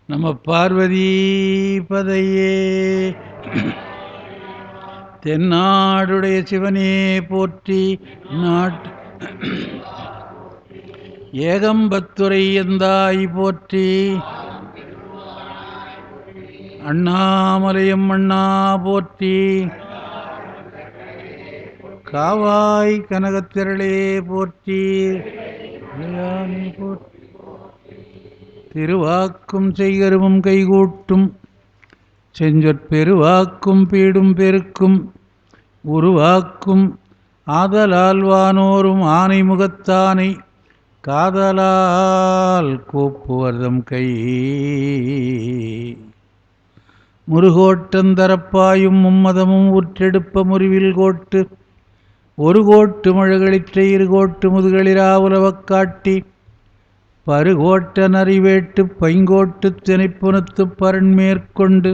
நம பார்வதி பதையே. தென்னாடுடைய சிவனே போற்றி. நாட்டு ஏகம்பத்துரை எந்தாய் போற்றி. அண்ணாமலையம் அண்ணா போற்றி. காவாய் கனகத்திரளே போற்றி. திருவாக்கும் செய்கருவும் கைகூட்டும் செஞ்சொற்பெருவாக்கும் பீடும் பெருக்கும் உருவாக்கும் ஆதலால் வானோரும் ஆனை முகத்தானை காதலால் கூப்புவர்தம் கை. முருகோட்டந்தரப்பாயும் மும்மதமும் உற்றெடுப்ப முறிவில் கோட்டு ஒரு கோட்டு மழகளிற்ற இருகோட்டு முதுகளிராவுலவக் காட்டி பருகோட்ட நரிவேட்டு பைங்கோட்டு திணைப்புனத்து பரண்மேற்கொண்டு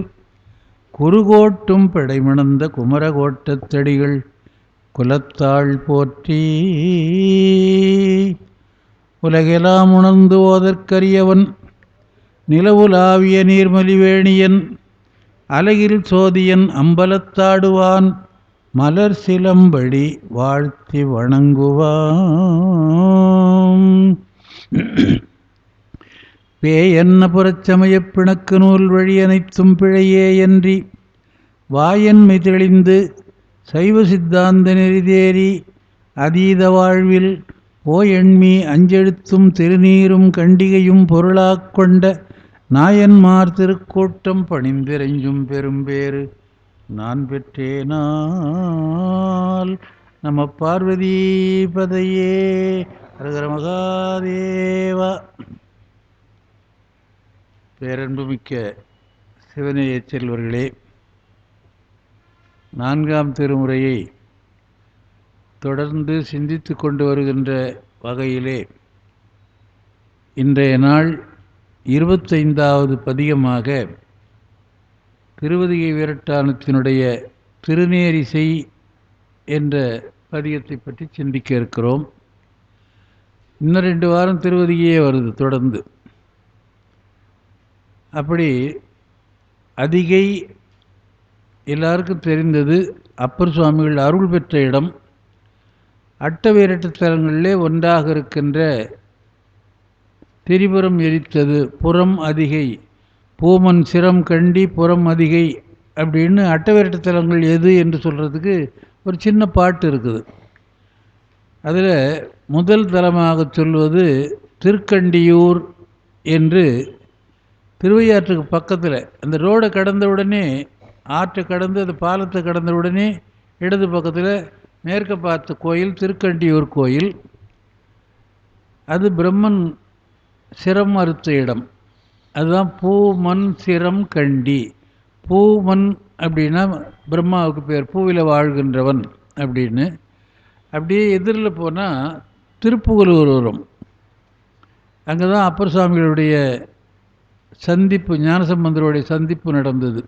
குறுகோட்டும் படைமணந்த குமரகோட்டத்தடிகள் குலத்தாள் போற்றி. உலகெலாம் உணர்ந்து ஓதற்கரியவன் நிலவுலாவிய நீர்மலிவேணியன் அலகில் சோதியன் அம்பலத்தாடுவான் மலர் சிலம்படி வாழ்த்தி வணங்குவான். பேயன்ன புறச்சமயப் பிணக்கு நூல் வழி அனைத்தும் பிழையே என்று வாயன்மை தெளிந்து சைவ சித்தாந்த நெறிதேறி அதீத வாழ்வில் போயெண்மி அஞ்செழுத்தும் திருநீரும் கண்டிகையும் பொருளாக் கொண்ட நாயன்மார் திருக்கூட்டம் பணிந்திரைஞ்சும் பெரும்பேறு நான் பெற்றேனால். நம பார்வதி பதையே. ஹரஹர மகாதேவா. பேரன்புமிக்க சிவநேய செல்வர்களே, 4ஆம் திருமுறையை தொடர்ந்து சிந்தித்து கொண்டு வருகின்ற வகையிலே இன்றைய நாள் 25வது பதிகமாக திருவதிகை வீரட்டானத்தினுடைய திருநேரிசை என்ற பதிகத்தை பற்றி சிந்திக்க இருக்கிறோம். இன்னும் 2 வாரம் திருவதிகையே வருது தொடர்ந்து. அப்படி அதிகை எல்லாருக்கும் தெரிந்தது. அப்பர் சுவாமிகள் அருள் பெற்ற இடம். அட்டவீரட்டு தலங்களிலே ஒன்றாக இருக்கின்ற திரிபுரம் எரித்தது புறம் அதிகை, பூமன் சிரம் கண்டி புறம் அதிகை அப்படின்னு அட்டவீரட்டு தலங்கள் எது என்று சொல்கிறதுக்கு ஒரு சின்ன பாட்டு இருக்குது. அதில் முதல் தலமாக சொல்வது திருக்கண்டியூர் என்று திருவையாற்றுக்கு பக்கத்தில் அந்த ரோடை கடந்த உடனே, ஆற்றை கடந்து அந்த பாலத்தை கடந்த உடனே இடது பக்கத்தில் மேற்க பார்த்த கோயில் திருக்கண்டியூர் கோயில். அது பிரம்மன் சிரம் அறுத்த இடம். அதுதான் பூமன் சிரம் கண்டி. பூமன் அப்படின்னா பிரம்மாவுக்கு பேர், பூவில் வாழ்கின்றவன் அப்படின்னு. அப்படியே எதிரில் போனால் திருப்புகலூர் வரும். அங்கே தான் அப்பர் சுவாமிகளுடைய சந்திப்பு, ஞானசம்பந்தருடைய சந்திப்பு நடந்தது.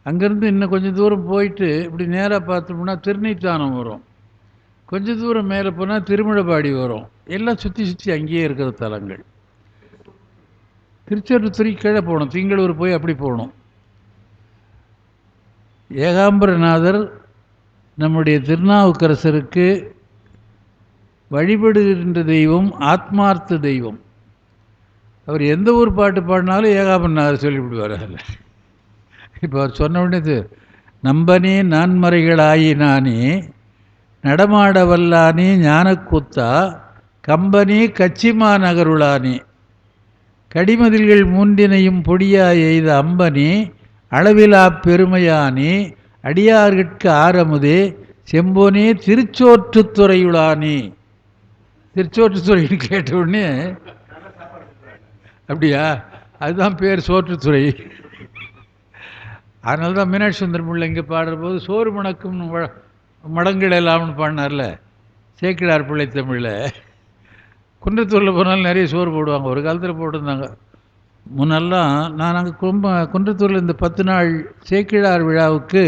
அங்கேருந்து இன்னும் கொஞ்சம் தூரம் போயிட்டு இப்படி நேராக பார்த்தோம்னா திருநீத்தானம் வரும். கொஞ்சம் தூரம் மேலே போனால் திருமிழபாடி வரும். எல்லாம் சுற்றி சுற்றி அங்கேயே இருக்கிற தலங்கள். திருச்செருத்துறை கீழே போகணும், திங்களூர் போய் அப்படி போகணும். ஏகாம்பரநாதர் நம்முடைய திருநாவுக்கரசருக்கு வழிபடுகின்ற தெய்வம், ஆத்மார்த்த தெய்வம். அவர் எந்த ஊர் பாட்டு பாடினாலும் ஏகாம்பரநாதர் சொல்லிவிடுவார். அதில் இப்போ அவர் சொன்ன உடனே நம்பனே நான்மறைகளாயினானே நடமாட வல்லானே ஞானக்கூத்தா கம்பனே கச்சிமா நகருளானே கடிமதில்கள் மூன்றினையும் பொடியா எய்த அம்பனே அளவிலா பெருமையானே அடியார்கட்கு ஆரமுதே செம்போனே திருச்சோற்றுத்துறையுளானே. திருச்சோற்றுத்துறைன்னு கேட்ட உடனே அப்படியா, அதுதான் பேர் சோற்றுத்துறை. அதனால தான் மீனாட்சி சுந்தரம் பிள்ளை இங்கே பாடுற போது சோறு மணக்கும் மடங்கள் எல்லாம்னு பாடினார்ல சேக்கிழார் பிள்ளை தமிழில். குன்றத்தூரில் போனாலும் நிறைய சோறு போடுவாங்க. ஒரு காலத்தில் போட்டிருந்தாங்க. முன்னெல்லாம் நான் அங்கே குன்றத்தூரில் இந்த 10 நாள் சேக்கிழார் விழாவுக்கு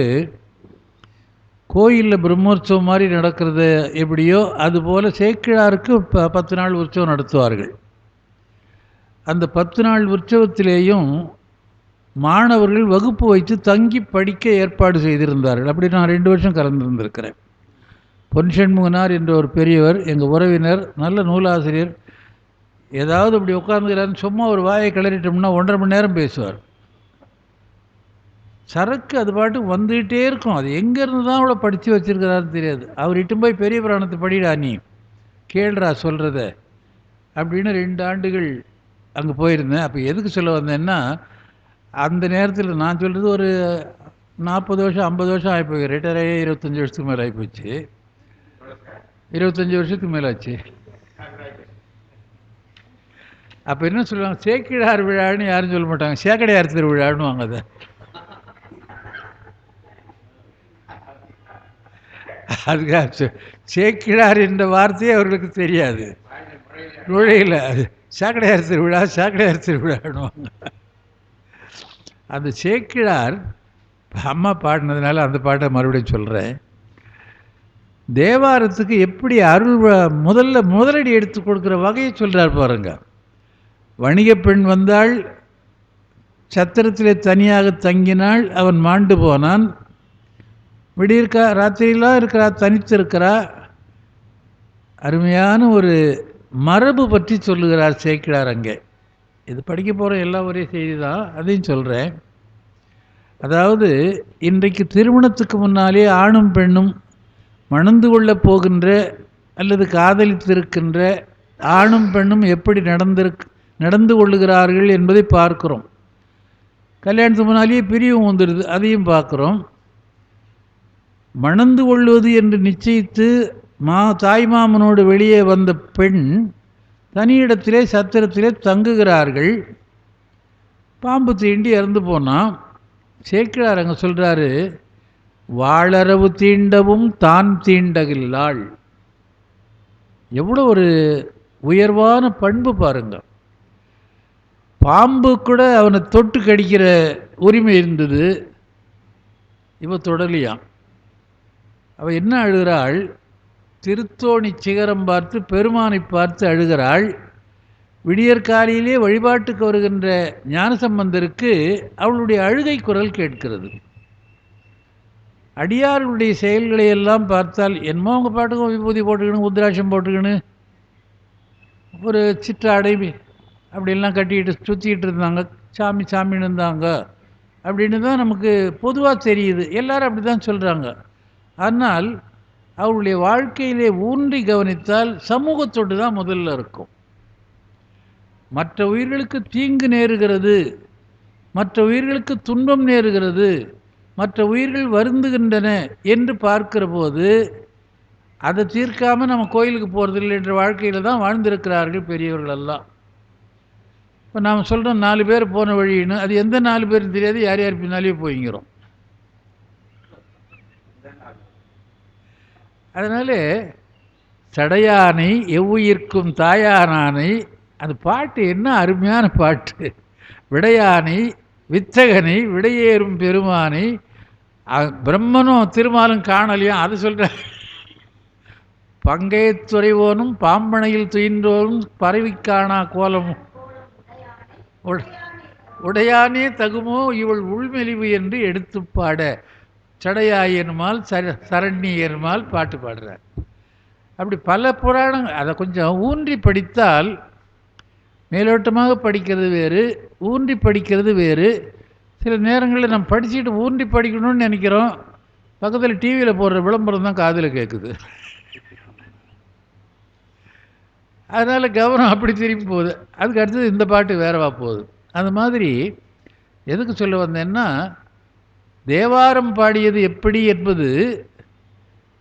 கோயிலில் பிரம்மோற்சவம் மாதிரி நடக்கிறது எப்படியோ அதுபோல் சேக்கிழாருக்கு 10 நாள் உற்சவம் நடத்துவார்கள். அந்த 10 நாள் உற்சவத்திலேயும் மாணவர்கள் வகுப்பு வைத்து தங்கி படிக்க ஏற்பாடு செய்திருந்தார்கள். அப்படி நான் 2 வருஷம் கலந்துருந்திருக்கிறேன். பொன்சண்முகனார் என்ற ஒரு பெரியவர், எங்கள் உறவினர், நல்ல நூலாசிரியர். ஏதாவது அப்படி உட்காந்துக்கிறாருன்னு சும்மா ஒரு வாயை கிளறிட்டோம்னா 1.5 மணி நேரம் பேசுவார். சரக்கு அது பாட்டுக்கு வந்துக்கிட்டே இருக்கும். அது எங்கேருந்து தான் அவ்வளோ படித்து வச்சுருக்கிறாருன்னு தெரியாது. அவர் இட்டும் போய் பெரிய புராணத்தை படிடா, நீ கேள்றா சொல்கிறத அப்படின்னு 2 ஆண்டுகள் அங்கே போயிருந்தேன். அப்போ எதுக்கு சொல்ல வந்தேன்னா, அந்த நேரத்தில் நான் சொல்கிறது ஒரு 40 வருஷம் 50 வருஷம் ஆகிப்போய், ரிட்டையர் ஆகி 25 வருஷத்துக்கு மேலே ஆகிப்போச்சு. 25 வருஷத்துக்கு மேலே ஆச்சு. அப்போ என்ன சொல்லுவாங்க, சேக்கிழார் விழான்னு யாரும் சொல்ல மாட்டாங்க, சேக்கடையார் திருவிழான்னு வாங்க. அதை அதுக்காக சேக்கிழார் என்ற வார்த்தையே அவர்களுக்கு தெரியாது, நுழையில். அது சாக்கடையார் திருவிழா, சாக்கடையார் திருவிழான்னு. அந்த சேக்கிழார் அம்மா பாடினதுனால அந்த பாட்டை மறுபடியும் சொல்கிறேன். தேவாரத்துக்கு எப்படி அருள் முதலடி எடுத்து கொடுக்குற வகையை சொல்கிறார் பாருங்க. வணிக பெண் வந்தாள், சத்திரத்திலே தனியாக தங்கினாள், அவன் மாண்டு போனான். விடியிருக்கா, ராத்திரிலாம் இருக்கிறா, தனித்து இருக்கிறா. அருமையான ஒரு மரபு பற்றி சொல்லுகிறார் சேக்கிழார் அங்கே. இது படிக்க போகிற எல்லாம் ஒரே செய்தி தான், அதையும் சொல்கிறேன். அதாவது இன்றைக்கு திருமணத்துக்கு முன்னாலே ஆணும் பெண்ணும் மணந்து கொள்ளப் போகின்ற அல்லது காதலித்திருக்கின்ற ஆணும் பெண்ணும் எப்படி நடந்து கொள்ளுகிறார்கள் என்பதை பார்க்குறோம். கல்யாணத்துக்கு முன்னாலேயே பிரிவும் வந்துடுது, அதையும் பார்க்குறோம். மணந்து கொள்வது என்று நிச்சயித்து தாய்மாமனோடு வெளியே வந்த பெண் தனியிடத்திலே சத்திரத்திலே தங்குகிறார்கள். பாம்பு தீண்டி இறந்து போனான். சேக்கிழார் அங்கே சொல்கிறாரு, வாழறவு தீண்டவும் தான் தீண்டகில்லாள். எவ்வளோ ஒரு உயர்வான பண்பு பாருங்க. பாம்பு கூட அவனை தொட்டு கடிக்கிற உரிமை இருந்தது, இவ தொடலியான். அவள் என்ன அழுகிறாள், திருத்தோணி சிகரம் பார்த்து பெருமானை பார்த்து அழுகிறாள். விடியற்காலையிலே வழிபாட்டுக்கு வருகின்ற ஞானசம்பந்தருக்கு அவளுடைய அழுகை குரல் கேட்கிறது. அடியார்களுடைய செயல்களை எல்லாம் பார்த்தால் என்னமோ அவங்க பாட்டுக்கும் விபூதி போட்டுக்கணும், உத்ராட்சம் போட்டுக்கணும், ஒரு சிற்றாடை அப்படின்லாம் கட்டிக்கிட்டு சுற்றிக்கிட்டு இருந்தாங்க, சாமி சாமின்னு இருந்தாங்க அப்படின்னு தான் நமக்கு பொதுவாக தெரியுது. எல்லாரும் அப்படி தான் சொல்கிறாங்க. ஆனால் அவருடைய வாழ்க்கையிலே ஊன்றி கவனித்தால் சமூகத்தோடு தான் முதல்ல இருக்கும். மற்ற உயிர்களுக்கு தீங்கு நேருகிறது, மற்ற உயிர்களுக்கு துன்பம் நேருகிறது, மற்ற உயிர்கள் வருந்துகின்றன என்று பார்க்கிற போது அதை தீர்க்காமல் நம்ம கோயிலுக்கு போகிறதில்லை என்ற வாழ்க்கையில் தான் வாழ்ந்திருக்கிறார்கள் பெரியவர்கள் எல்லாம். இப்போ நாம் சொல்கிறோம் 4 பேர் போன வழின்னு, அது எந்த 4 பேரும் தெரியாது, யார் யார் பின்னாலேயே போய்ங்கிறோம். அதனால் சடையானை எவ்வுயிர்க்கும் தாயானானை, அந்த பாட்டு என்ன அருமையான பாட்டு. விடையானை வித்தகனை விடையேறும் பெருமானை பிரம்மனும் திருமாலும் காணலையும் அது சொல்கிற. பங்கையத்துறைவோனும் பாம்பனையில் துயின்றோனும் பரவி காணா கோலமும் உடையானே தகுமோ இவள் உள்மெலிவு என்று எடுத்து பாட சடையாயனுமால் சரண்யனுமால் பாட்டு பாடுறார். அப்படி பல புராணங்கள். அதை கொஞ்சம் ஊன்றி படித்தால், மேலோட்டமாக படிக்கிறது வேறு, ஊன்றி படிக்கிறது வேறு. சில நேரங்களில் நம்ம படிச்சுட்டு ஊன்றி படிக்கணும்னு நினைக்கிறோம், பக்கத்தில் டிவியில் போடுற விளம்பரம் தான் காதில் கேட்குது. அதனால் கவனம் அப்படி திரும்பி போகுது. அதுக்கு அடுத்தது இந்த பாட்டு வேறவா போகுது. அந்த மாதிரி எதுக்கு சொல்ல வந்தேன்னா, தேவாரம் பாடியது எப்படி என்பது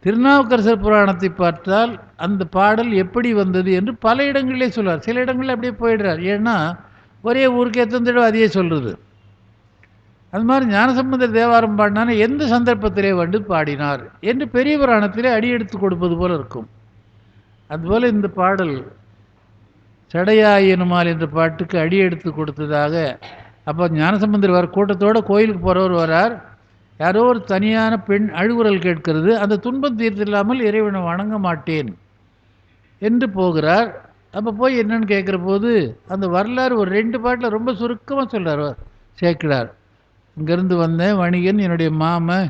திருநாவுக்கரசர் புராணத்தை பார்த்தால் அந்த பாடல் எப்படி வந்தது என்று பல இடங்களிலே சொல்வார். சில இடங்களில் அப்படியே போயிடுறார். ஏன்னா ஒரே ஊருக்கு எத்தனை தடவை அதையே சொல்கிறது. அது மாதிரி ஞானசம்பந்தர் தேவாரம் பாடினான எந்த சந்தர்ப்பத்திலே வந்து பாடினார் என்று பெரிய புராணத்திலே அடியெடுத்து கொடுப்பது போல் இருக்கும். அதுபோல் இந்த பாடல் சடையாயனுமால் என்ற பாட்டுக்கு அடியெடுத்து கொடுத்ததாக. அப்போ ஞானசம்பந்தர் வர கூட்டத்தோடு கோயிலுக்கு போகிறவர் வரார். யாரோ ஒரு தனியான பெண் அழுகுரல் கேட்கிறது. அந்த துன்பம் தீர்த்தில்லாமல் இறைவனை வணங்க மாட்டேன் என்று போகிறார். அப்போ போய் என்னன்னு கேட்குற போது அந்த வரலாறு ஒரு 2 பாட்டில் ரொம்ப சுருக்கமாக சொல்கிறார் சேக்கிழார். இங்கேருந்து வந்தேன், வணிகன் என்னுடைய மாமன்,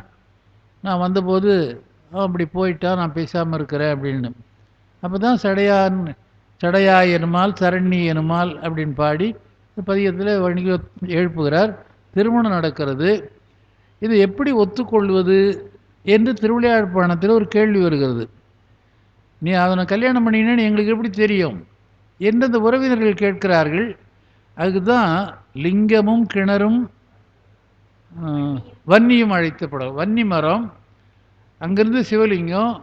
நான் வந்தபோது அவன் அப்படி போயிட்டான், நான் பேசாமல் இருக்கிறேன் அப்படின்னு. அப்போ தான் சடையா எனுமால் சரண்ணி எனுமால் அப்படின்னு பாடி பதிகத்தில் வணிக எழுப்புகிறார். திருமணம் நடக்கிறது. இது எப்படி ஒத்துக்கொள்வது என்று திருவிளையாழ்ப்பாணத்தில் ஒரு கேள்வி வருகிறது. நீ அவனை கல்யாணம் பண்ணினேன்னு எங்களுக்கு எப்படி தெரியும் என்று அந்த உறவினர்கள் கேட்கிறார்கள். அதுக்கு தான் லிங்கமும் கிணறும் வன்னியும் அழைத்தப்படும். வன்னி மரம், அங்கேருந்து சிவலிங்கம்,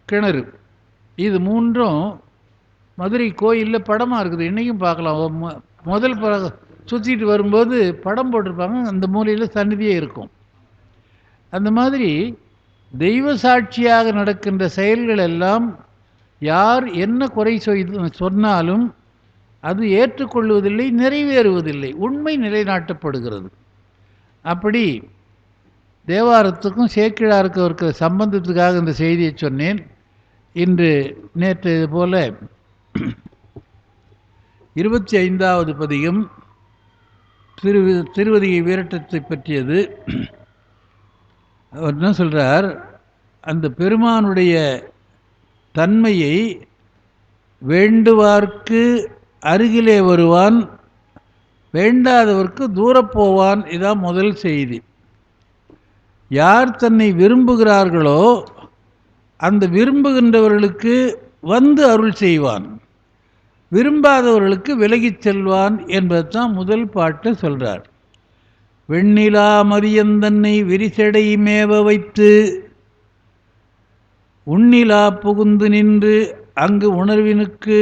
கிணறு, இது மூன்றும் மதுரை கோயிலில் படமாக இருக்குது. இன்றைக்கும் பார்க்கலாம். முதல் சுற்றிட்டு வரும்போது படம் போட்டிருப்பாங்க, அந்த மூலையில் சந்நிதியே இருக்கும். அந்த மாதிரி தெய்வ சாட்சியாக நடக்கின்ற செயல்கள் எல்லாம் யார் என்ன குறை சொன்னாலும் அது ஏற்றுக்கொள்வதில்லை, நிறைவேறுவதில்லை, உண்மை நிலைநாட்டப்படுகிறது. அப்படி தேவாரத்துக்கும் சேக்கிழாருக்கும் இருக்கிற சம்பந்தத்துக்காக இந்த செய்தியை சொன்னேன். இன்று நேற்று இது போல 25வது பதிகம் திருவதிகை வீரட்டத்தை பற்றியது. அவர் என்ன சொல்கிறார், அந்த பெருமானுடைய தன்மையை வேண்டுவார்க்கு அருகிலே வருவான், வேண்டாதவர்க்கு தூரப்போவான். இதான் முதல் செய்தி. யார் தன்னை விரும்புகிறார்களோ அந்த விரும்புகின்றவர்களுக்கு வந்து அருள் செய்வான், விரும்பாதவர்களுக்கு விலகிச் செல்வான் என்பது தான் முதல் பாட்டு சொல்கிறார். வெண்ணிலா மதியந்தன்னை விரிசடை மேவ வைத்து உண்ணிலா புகுந்து நின்று அங்கு உணர்வினுக்கு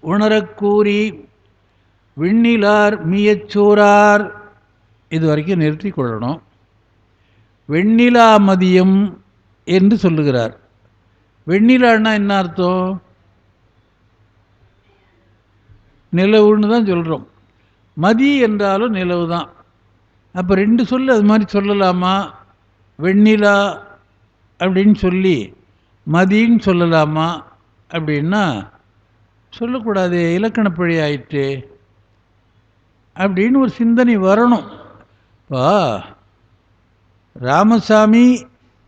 உணரக் கூறி விண்ணிலார் மியச்சூரார். இது வரைக்கும் நிறுத்தி கொள்ளணும். வெண்ணிலா மதியம் என்று சொல்லுகிறார். வெண்ணிலான்னா என்ன அர்த்தம்? நிலவுன்னு தான் சொல்கிறோம். மதி என்றாலும் நிலவு தான். அப்போ 2 சொல்லு அது மாதிரி சொல்லலாமா? வெண்ணிலா அப்படின்னு சொல்லி மதின்னு சொல்லலாமா அப்படின்னா சொல்லக்கூடாது, இலக்கணப்பழி ஆயிட்டு அப்படின்னு ஒரு சிந்தனை வரணும். இப்போ ராமசாமி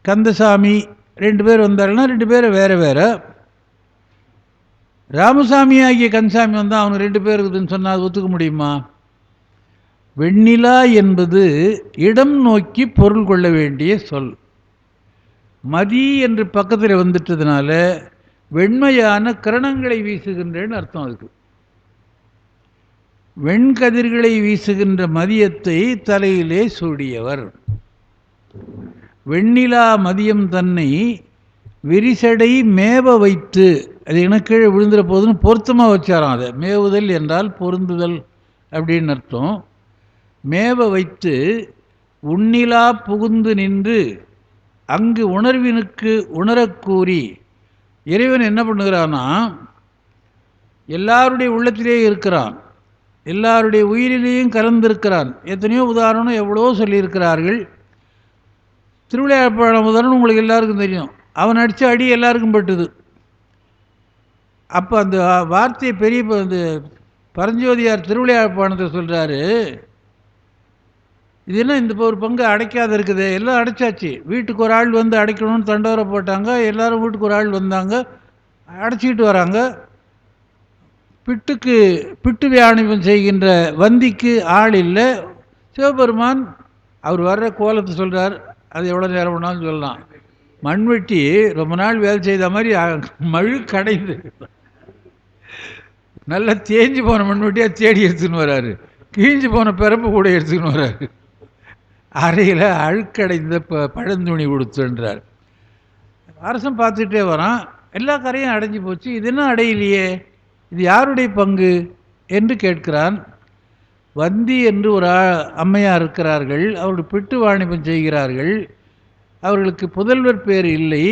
கந்தசாமி 2 பேர் வந்தாருன்னா 2 பேர் வேறு வேறு. ராமசாமி ஆகிய கந்தசாமி வந்தால் அவனுக்கு 2 பேர் இருக்குதுன்னு சொன்னால் அது ஒத்துக்க முடியுமா? வெண்ணிலா என்பது இடம் நோக்கி பொருள் கொள்ள வேண்டிய சொல். மதி என்று பக்கத்தில் வந்துட்டதுனால வெண்மையான கிரணங்களை வீசுகின்றேன்னு அர்த்தம். அதுக்கு வெண்கதிர்களை வீசுகின்ற மதியத்தை தலையிலே சூடியவர். வெண்ணிலா மதியம் தன்னை விரிசடை மேவ வைத்து, அது கீழே விழுந்துற போதுன்னு பொருத்தமாக வச்சாராம். அதை மேவுதல் என்றால் பொருந்துதல் அப்படின்னு அர்த்தம். மேவ வைத்து உண்ணிலா புகுந்து நின்று அங்கு உணர்வினுக்கு உணரக்கூறி. இறைவன் என்ன பண்ணுகிறான்னா, எல்லாருடைய உள்ளத்திலே இருக்கிறான், எல்லாருடைய உயிரிலேயும் கலந்திருக்கிறான். எத்தனையோ உதாரணம் எவ்வளோ சொல்லியிருக்கிறார்கள். திருவிளையாடல் உதாரணம் உங்களுக்கு எல்லாருக்கும் தெரியும். அவன் அடித்த அடி எல்லாருக்கும் பட்டுது. அப்போ அந்த வார்த்தையை பெரிய இந்த பரஞ்சோதியார் திருவிளையாடல் சொல்கிறாரு, இது என்ன இந்த ஒரு பங்கு அடைக்காத இருக்குது, எல்லாம் அடைச்சாச்சு. வீட்டுக்கு ஒரு ஆள் வந்து அடைக்கணும்னு தண்டோரை போட்டாங்க, எல்லோரும் வீட்டுக்கு ஒரு ஆள் வந்தாங்க, அடைச்சிக்கிட்டு வராங்க. பிட்டு வியாணிபம் செய்கின்ற வந்திக்கு ஆள் இல்லை. சிவபெருமான் அவர் வர்ற கோலத்தை சொல்கிறார். அது எவ்வளோ நேரம் வேணாலும் சொல்லலாம். மண்வெட்டி ரொம்ப நாள் வேலை செய்த மாதிரி மழு கடைந்து நல்லா தேஞ்சு போன மண்வெட்டியாக தேடி எடுத்துன்னு வர்றாரு. கீஞ்சு போன பிறப்பு கூட எடுத்துக்கின்னு வர்றாரு. அறையில் அழுக்கடைந்த பழந்துணி கொடுத்துன்றார். அரசன் பார்த்துட்டே வரான், எல்லா கரையும் அடைஞ்சி போச்சு, இது என்ன அடையிலையே, இது யாருடைய பங்கு என்று கேட்கிறான். வந்தி என்று ஒரு அம்மையார் இருக்கிறார்கள். அவர்கள் பிட்டு வாணிபம் செய்கிறார்கள். அவர்களுக்கு புதல்வர் பேர் இல்லை.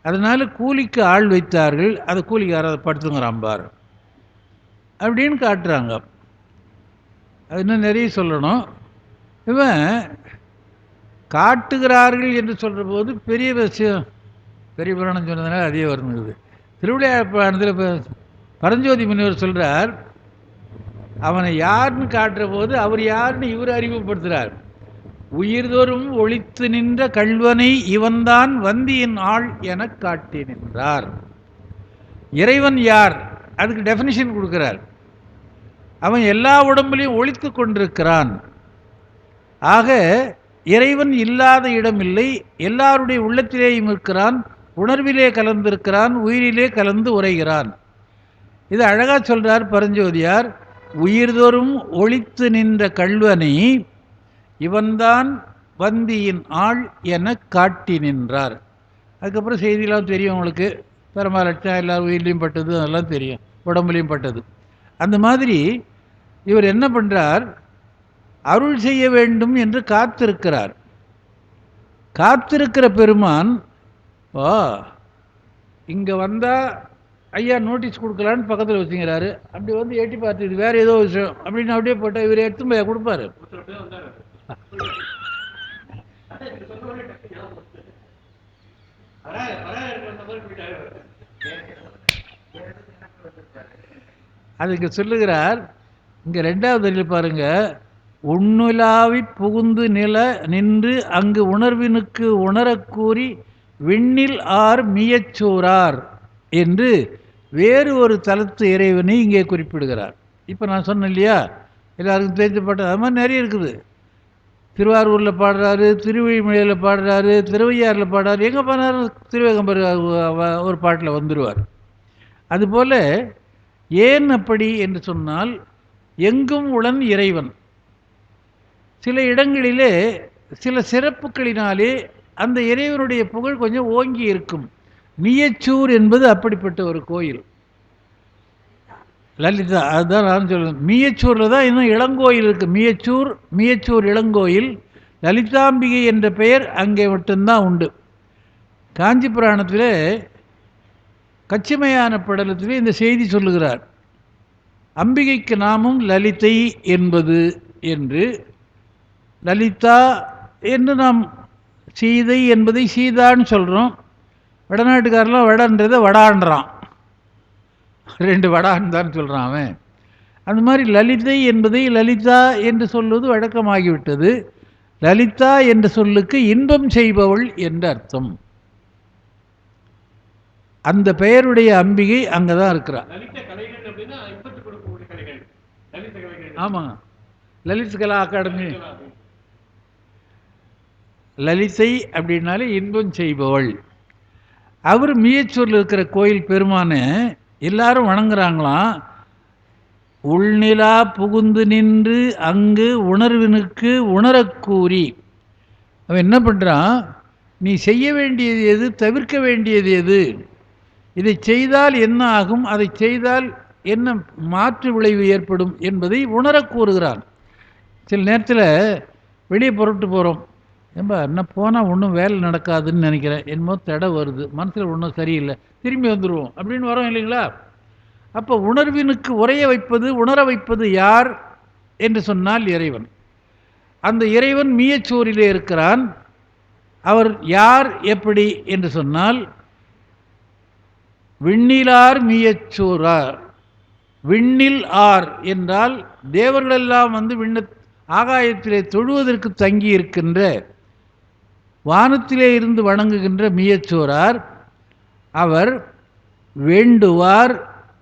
அதனால் கூலிக்கு ஆள் வைத்தார்கள். அதை கூலிக்கார அதை படுத்துங்கிறான் பார் அப்படின்னு காட்டுறாங்க. அது இன்னும் நிறைய சொல்லணும். இவன் காட்டுகிறார்கள் என்று சொல்கிற போது பெரிய விஷயம், பெரிய புராணம் சொன்னதுனால அதே வருது. திருவிளையாடல் பரஞ்சோதி முனிவர் சொல்கிறார், அவனை யாருன்னு காட்டுற போது அவர் யாருன்னு இவர் அறிமுகப்படுத்துகிறார். உயிர்தொறும் ஒளித்து நின்ற கள்வனை இவன்தான் வந்தியின் ஆள் என காட்டி நின்றார். இறைவன் யார், அதுக்கு டெஃபினிஷன் கொடுக்கிறார். அவன் எல்லா உடம்புலையும் ஒளித்து கொண்டிருக்கிறான். ஆக இறைவன் இல்லாத இடமில்லை, எல்லாருடைய உள்ளத்திலேயும் இருக்கிறான், உணர்விலே கலந்திருக்கிறான், உயிரிலே கலந்து உரைகிறான். இது அழகாக சொல்கிறார் பரஞ்சோதியார். உயிர்தொறும் ஒளித்து நின்ற கள்வனை இவன்தான் வந்தியின் ஆள் என காட்டி நின்றார். அதுக்கப்புறம் செய்தியெல்லாம் தெரியும் உங்களுக்கு. பரமலட்சம் எல்லா உயிர்லையும் பட்டது, அதெல்லாம் தெரியும், உடம்புலையும் பட்டது. அந்த மாதிரி இவர் என்ன பண்ணுறார், அருள் செய்ய வேண்டும் என்று காத்திருக்கிறார். காத்திருக்கிற பெருமான் இங்கே வந்தால் ஐயா நோட்டீஸ் கொடுக்கலான்னு பக்கத்தில் வச்சுங்கிறாரு. அப்படி வந்து எட்டி பார்த்து இது வேறு ஏதோ விஷயம் அப்படின்னு அப்படியே போட்டால் இவர் எடுத்து போய் கொடுப்பாரு. அதுக்கு சொல்லுகிறார். இங்கே 2வது வரியில் பாருங்க, உண்ணுலாவி புகுந்து நின்று அங்கு உணர்வினுக்கு உணரக்கூறி விண்ணில் ஆர் மியச்சூரார் என்று வேறு ஒரு தலத்து இறைவனை இங்கே குறிப்பிடுகிறார். இப்போ நான் சொன்னேன் இல்லையா, எல்லாருக்கும் தெரிஞ்ச பாட்டு அது மாதிரி நிறைய இருக்குது. திருவாரூரில் பாடுறாரு, திருவழிமலையில் பாடுறாரு, திருவையாறில் பாடுறாரு, எங்கே பாடுறாரு திருவேகம்பர் ஒரு பாட்டில் வந்துடுவார். அதுபோல் ஏன் அப்படி என்று சொன்னால், எங்கும் உளன் இறைவன். சில இடங்களிலே சில சிறப்புகளினாலே அந்த இறைவனுடைய புகழ் கொஞ்சம் ஓங்கி இருக்கும். மியச்சூர் என்பது அப்படிப்பட்ட ஒரு கோயில். லலிதா, அதுதான் நான் சொல்லுவேன். மியச்சூரில் தான் இன்னும் இளங்கோயில் இருக்குது. மியச்சூர் இளங்கோயில். லலிதாம்பிகை என்ற பெயர் அங்கே மட்டும்தான் உண்டு. காஞ்சி புராணத்தில் கச்சிமையான படலத்திலே இந்த செய்தி சொல்லுகிறார். அம்பிகைக்கு நாமும் லலிதை என்பது என்று. லலிதா என்று நாம் சீதை என்பதை சீதான்னு சொல்கிறோம். வடநாட்டுக்காரெலாம் வடன்றதை வடான்றான். 2 வடான்னு தான் சொல்கிறான் அவன். அந்த மாதிரி லலிதை என்பதை லலிதா என்று சொல்வது வழக்கமாகிவிட்டது. லலிதா என்ற சொல்லுக்கு இன்பம் செய்பவள் என்ற அர்த்தம். அந்த பெயருடைய அம்பிகை அங்கே தான் இருக்கிறார். ஆமாங்க, லலித் கலா அகாடமி. லலிதை அப்படின்னாலே இன்பம் செய்பவள். அவர் மியச்சூரில் இருக்கிற கோயில் பெருமான எல்லாரும் வணங்குறாங்களாம். உள்நிலா புகுந்து நின்று அங்கு உணர்வினுக்கு உணரக்கூறி. அவன் என்ன பண்ணுறான், நீ செய்ய வேண்டியது எது, தவிர்க்க வேண்டியது எது, இதை செய்தால் என்ன ஆகும், அதை செய்தால் என்ன மாற்று விளைவு ஏற்படும் என்பதை உணர கூறுகிறான். சில நேரத்தில் வெளியே புறப்பட்டு போகிறோம், ஏன்பா என்ன போனால் ஒன்றும் வேலை நடக்காதுன்னு நினைக்கிறேன், என்னமோ தடை வருது, மனசில் ஒன்றும் சரியில்லை, திரும்பி வந்துடுவோம் அப்படின்னு வரோம் இல்லைங்களா. அப்போ உணர்வினுக்கு உரைய வைப்பது, உணர வைப்பது யார் என்று சொன்னால் இறைவன். அந்த இறைவன் மியச்சூரிலே இருக்கிறான். அவர் யார் எப்படி என்று சொன்னால், விண்ணிலார் மியச்சூரார். விண்ணில் ஆர் என்றால் தேவர்களெல்லாம் வந்து ஆகாயத்திலே தொழுவதற்கு தங்கி இருக்கின்ற, வானத்திலே இருந்து வணங்குகின்ற மியச்சூரார். அவர் வேண்டுவார்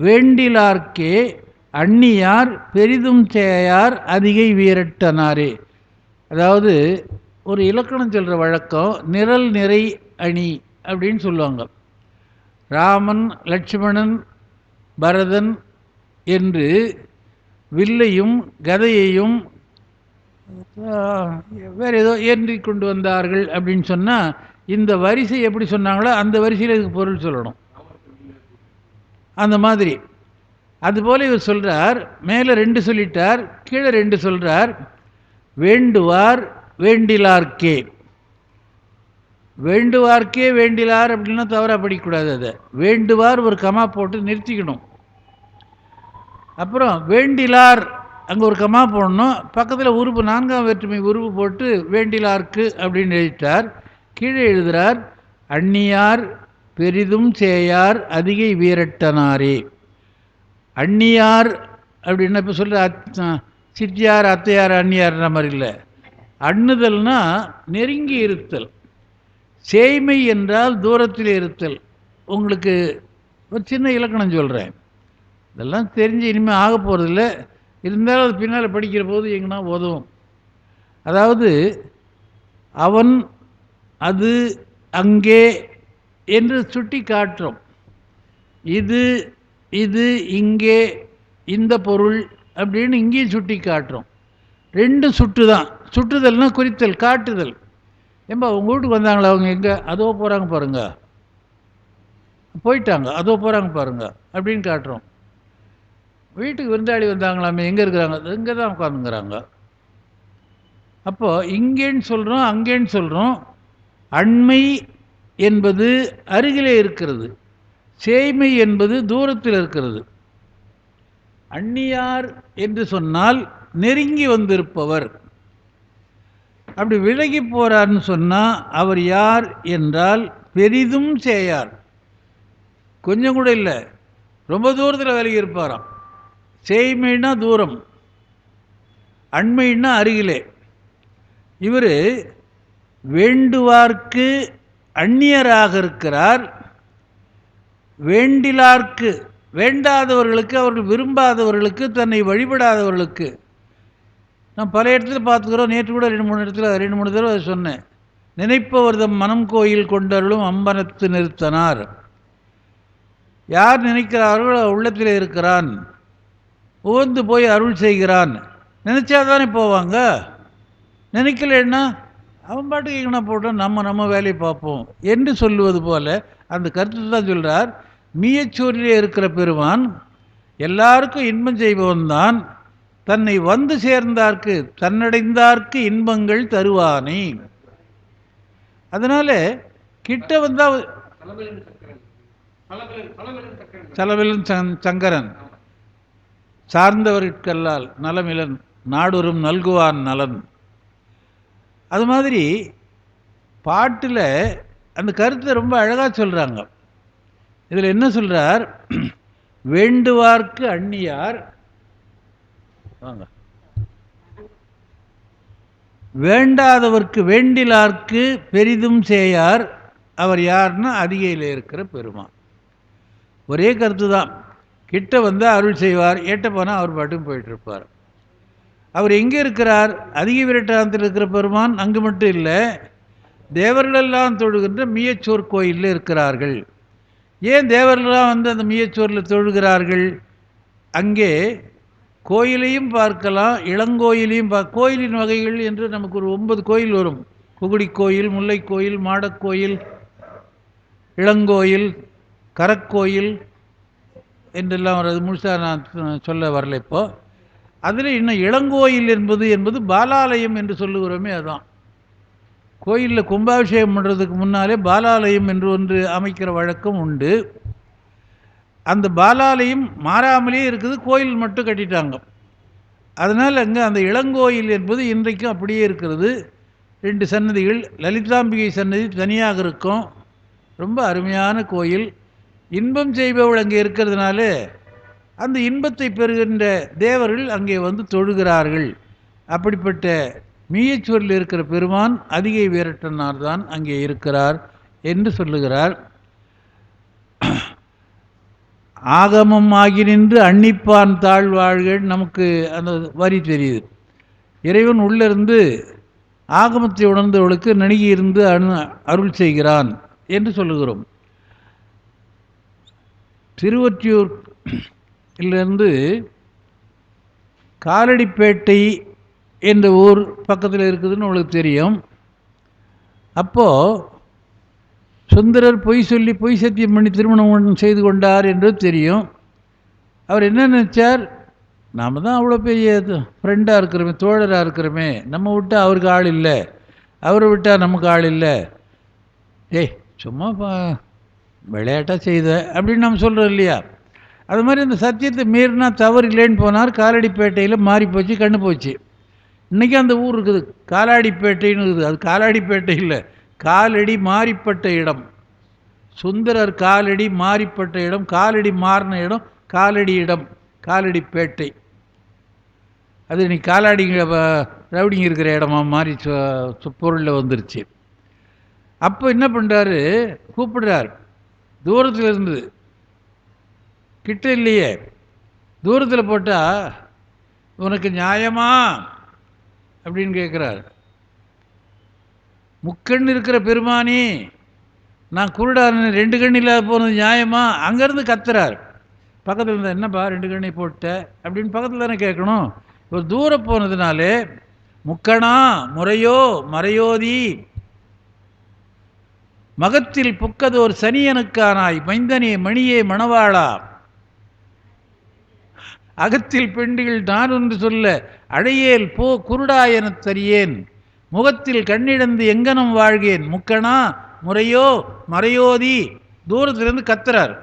வேண்டிலார்க்கே அந்நியார் பெரிதும் சேயார் அதிகை வீரட்டனாரே. அதாவது ஒரு இலக்கணம் சொல்கிற வழக்கம், நிரல் நிறை அணி அப்படின்னு சொல்லுவாங்க. ராமன், லட்சுமணன், பரதன் என்று வில்லையும் கதையையும் வேறு ஏதோ ஏற்றி கொண்டு வந்தார்கள் அப்படின்னு சொன்னால், இந்த வரிசை எப்படி சொன்னாங்களோ அந்த வரிசையில் இதுக்கு பொருள் சொல்லணும். அந்த மாதிரி அதுபோல் இவர் சொல்கிறார். மேலே 2 சொல்லிட்டார், கீழே 2 சொல்கிறார். வேண்டுவார் வேண்டிலார்க்கே. வேண்டுவார்க்கே வேண்டிலார் அப்படின்னா தவறாக படிக்கக்கூடாது. அதை வேண்டுவார் ஒரு கமா போட்டு நிறுத்திக்கணும். அப்புறம் வேண்டிலார் அங்கே ஒரு கமா போடணும், பக்கத்தில் உருவு 4ஆம் வேற்றுமை உருவு போட்டு வேண்டிலார்க்கு அப்படின்னு எழுதிட்டார். கீழே எழுதுகிறார், அந்நியார் பெரிதும் சேயார் அதிகை வீரட்டனாரே. அந்நியார் அப்படின்னா இப்போ சொல்கிற சித்தியார் அத்தையார் அந்நியார்ன்ற மாதிரி இல்லை. அண்ணுதல்னா நெருங்கி இருத்தல். சேய்மை என்றால் தூரத்தில் இருத்தல். உங்களுக்கு ஒரு சின்ன இலக்கணம் சொல்கிறேன். இதெல்லாம் தெரிஞ்சு இனிமேல் ஆக போகிறதில்ல. இருந்தாலும் அது பின்னால் படிக்கிற போது எங்கன்னா உதவும். அதாவது அவன், அது, அங்கே என்று சுட்டி காட்டுறோம். இது, இது, இங்கே, இந்த பொருள் அப்படின்னு இங்கேயும் சுட்டி காட்டுறோம். ரெண்டு சுட்டு தான். சுட்டுதல்னா குறித்தல், காட்டுதல். ஏம்பா உங்கள் வீட்டுக்கு வந்தாங்களா, அவங்க எங்கே, அதோ போகிறாங்க பாருங்க, போயிட்டாங்க, அதோ போகிறாங்க பாருங்க அப்படின்னு காட்டுறோம். வீட்டுக்கு விருந்தாளி வந்தாங்களாமே, எங்கே இருக்கிறாங்க, இங்கே தான் உட்காந்துங்கிறாங்க. அப்போ இங்கேன்னு சொல்கிறோம், அங்கேன்னு சொல்கிறோம். அண்மை என்பது அருகிலே இருக்கிறது, சேய்மை என்பது தூரத்தில் இருக்கிறது. அந்நியார் என்று சொன்னால் நெருங்கி வந்திருப்பவர். அப்படி விலகி போறார்னு சொன்னால் அவர் யார் என்றால் பெரிதும் சேயார். கொஞ்சம் கூட இல்லை, ரொம்ப தூரத்தில் விலகி இருப்பாராம். சேய்மைன்னா தூரம், அண்மைன்னா அருகிலே. இவர் வேண்டுவார்க்கு அந்நியராக இருக்கிறார். வேண்டிலார்க்கு, வேண்டாதவர்களுக்கு, அவர்கள் விரும்பாதவர்களுக்கு, தன்னை வழிபடாதவர்களுக்கு. நான் பல இடத்துல பார்த்துக்கிறோம். நேற்று கூட 2-3 தடவை சொன்னேன். நினைப்பவர்தம் மனம் கோயில் கொண்டருளும் அம்பனத்து நிறுத்தனார். யார் நினைக்கிறார்களோ உள்ளத்தில் இருக்கிறான், உவந்து போய் அருள் செய்கிறான். நினைச்சா தானே போவாங்க. நினைக்கலன்னா அவன் பாட்டுக்கு எங்கன்னா போட்டோம், நம்ம வேலையை பார்ப்போம் என்று சொல்லுவது போல அந்த கருத்து தான் சொல்கிறார். மீயச்சூரிலே இருக்கிற பெருமான் எல்லாருக்கும் இன்பம் செய்பவன் தான். தன்னை வந்து சேர்ந்தார்க்கு, தன்னடைந்தார்க்கு இன்பங்கள் தருவானே. அதனால கிட்ட வந்தா சலவிலன் சங்கரன் சார்ந்தவர்கல்லால் நலமிலன் நாடொரும் நல்குவான் நலன். அது மாதிரி பாட்டில் அந்த கருத்தை ரொம்ப அழகாக சொல்கிறாங்க. இதில் என்ன சொல்கிறார், வேண்டுவார்க்கு அந்நியார், வாங்க, வேண்டாதவர்க்கு வேண்டிலார்க்கு பெரிதும் சேயார். அவர் யார்னா அதிகையில் இருக்கிற பெருமான். ஒரே கருத்து தான். கிட்ட வந்தால் அருள் செய்வார், ஏட்ட போனால் அவர் பாட்டும் போயிட்டுருப்பார். அவர் எங்கே இருக்கிறார்? அதிக விரட்டாந்தத்தில் இருக்கிற பெருமான் அங்கு மட்டும் இல்லை, தேவர்களெல்லாம் தொழுகின்ற மீயச்சோர் கோயிலில் இருக்கிறார்கள். ஏன் தேவர்களெல்லாம் வந்து அந்த மீயச்சோரில் தொழுகிறார்கள்? அங்கே கோயிலையும் பார்க்கலாம், இளங்கோயிலையும் கோயிலின் வகைகள் என்று நமக்கு ஒரு 9 கோயில் வரும். குகுடி கோயில், முல்லை கோயில், மாடக்கோயில், இளங்கோயில், கரக்கோயில் என்றெல்லாம் வர்றது. முழுசாக நான் சொல்ல வரல இப்போ. அதில் இன்னும் இளங்கோயில் என்பது பாலாலயம் என்று சொல்லுகிறோமே, அதுதான். கோயிலில் கும்பாபிஷேகம் பண்ணுறதுக்கு முன்னாலே பாலாலயம் என்று ஒன்று அமைக்கிற வழக்கம் உண்டு. அந்த பாலாலயம் மாறாமலே இருக்குது, கோயில் மட்டும் கட்டிட்டாங்க. அதனால் அங்கே அந்த இளங்கோயில் என்பது இன்றைக்கும் அப்படியே இருக்கிறது. 2 சன்னதிகள், லலிதாம்பிகை சன்னதி தனியாக இருக்கும். ரொம்ப அருமையான கோயில். இன்பம் செய்பவள் அங்கே இருக்கிறதுனால அந்த இன்பத்தை பெறுகின்ற தேவர்கள் அங்கே வந்து தொழுகிறார்கள். அப்படிப்பட்ட மீயச்சூரில் இருக்கிற பெருமான் அதிகை வீரட்டனார் தான் அங்கே இருக்கிறார் என்று சொல்லுகிறார். ஆகமம் ஆகி நின்று அன்னிப்பான் தாழ்வாழ்கள், நமக்கு அந்த வரி தெரியுது. இறைவன் உள்ளிருந்து ஆகமத்தை உணர்ந்தவளுக்கு நணுகி இருந்து அருள் செய்கிறான் என்று சொல்லுகிறோம். திருவொற்றியூரிலிருந்து காலடிப்பேட்டை என்ற ஊர் பக்கத்தில் இருக்குதுன்னு உங்களுக்கு தெரியும். அப்போது சுந்தரர் பொய் சொல்லி பொய் சத்தியம் பண்ணி திருமணம் செய்து கொண்டார் என்று தெரியும். அவர் என்ன நினச்சார், நாம் தான் அவ்வளோ பெரிய ஃப்ரெண்டாக இருக்கிறோமே, தோழராக இருக்கிறோமே, நம்ம விட்டால் அவருக்கு ஆள் இல்லை, அவரை விட்டால் நமக்கு ஆள் இல்லை, ஏய் சும்மா விளையாட்டாக செய்த அப்படின்னு நம்ம சொல்கிறோம் இல்லையா. அது மாதிரி இந்த சத்தியத்தை மீறினா தவறு இல்லைன்னு போனார். காலடிப்பேட்டையில் மாறி போச்சு, கண்ணு போச்சு. இன்றைக்கி அந்த ஊர் இருக்குது, காலாடிப்பேட்டைன்னு இருக்குது. அது காலாடிப்பேட்டை இல்லை, காலடி மாறிப்பட்ட இடம். சுந்தரர் காலடி மாறிப்பட்ட இடம், காலடி மாறின இடம் காலடி இடம் காலடிப்பேட்டை. அது நீ காலாடிங்க ரவுடிங்க இருக்கிற இடமா மாதிரி பொருளில் வந்துருச்சு. அப்போ என்ன பண்ணுறாரு, கூப்பிடுறார் தூரத்தில் இருந்து, கிட்ட இல்லையே, தூரத்தில் போட்டால் உனக்கு நியாயமா அப்படின்னு கேட்குறார். முக்கண் இருக்கிற பெருமானி, நான் குருடான 2 கண் இல்லாத போனது நியாயமா? அங்கேருந்து கத்துறார். பக்கத்தில் இருந்தால் என்னப்பா 2 கண்ணை போட்ட அப்படின்னு பக்கத்தில் தானே கேட்கணும். ஒரு தூரம் போனதுனாலே முக்கணா முறையோ மறையோதி மகத்தில் புக்கதோர் சனியனுக்கானாய் மைந்தனே மணியே மணவாளா அகத்தில் பெண்டிகள் நான் ஒன்று சொல்ல அழையேல் போ குருடாயனத் தரியேன் முகத்தில் கண்ணிழந்து எங்கனம் வாழ்கேன் முக்கணா முறையோ மறையோதி. தூரத்திலிருந்து கத்துறார்.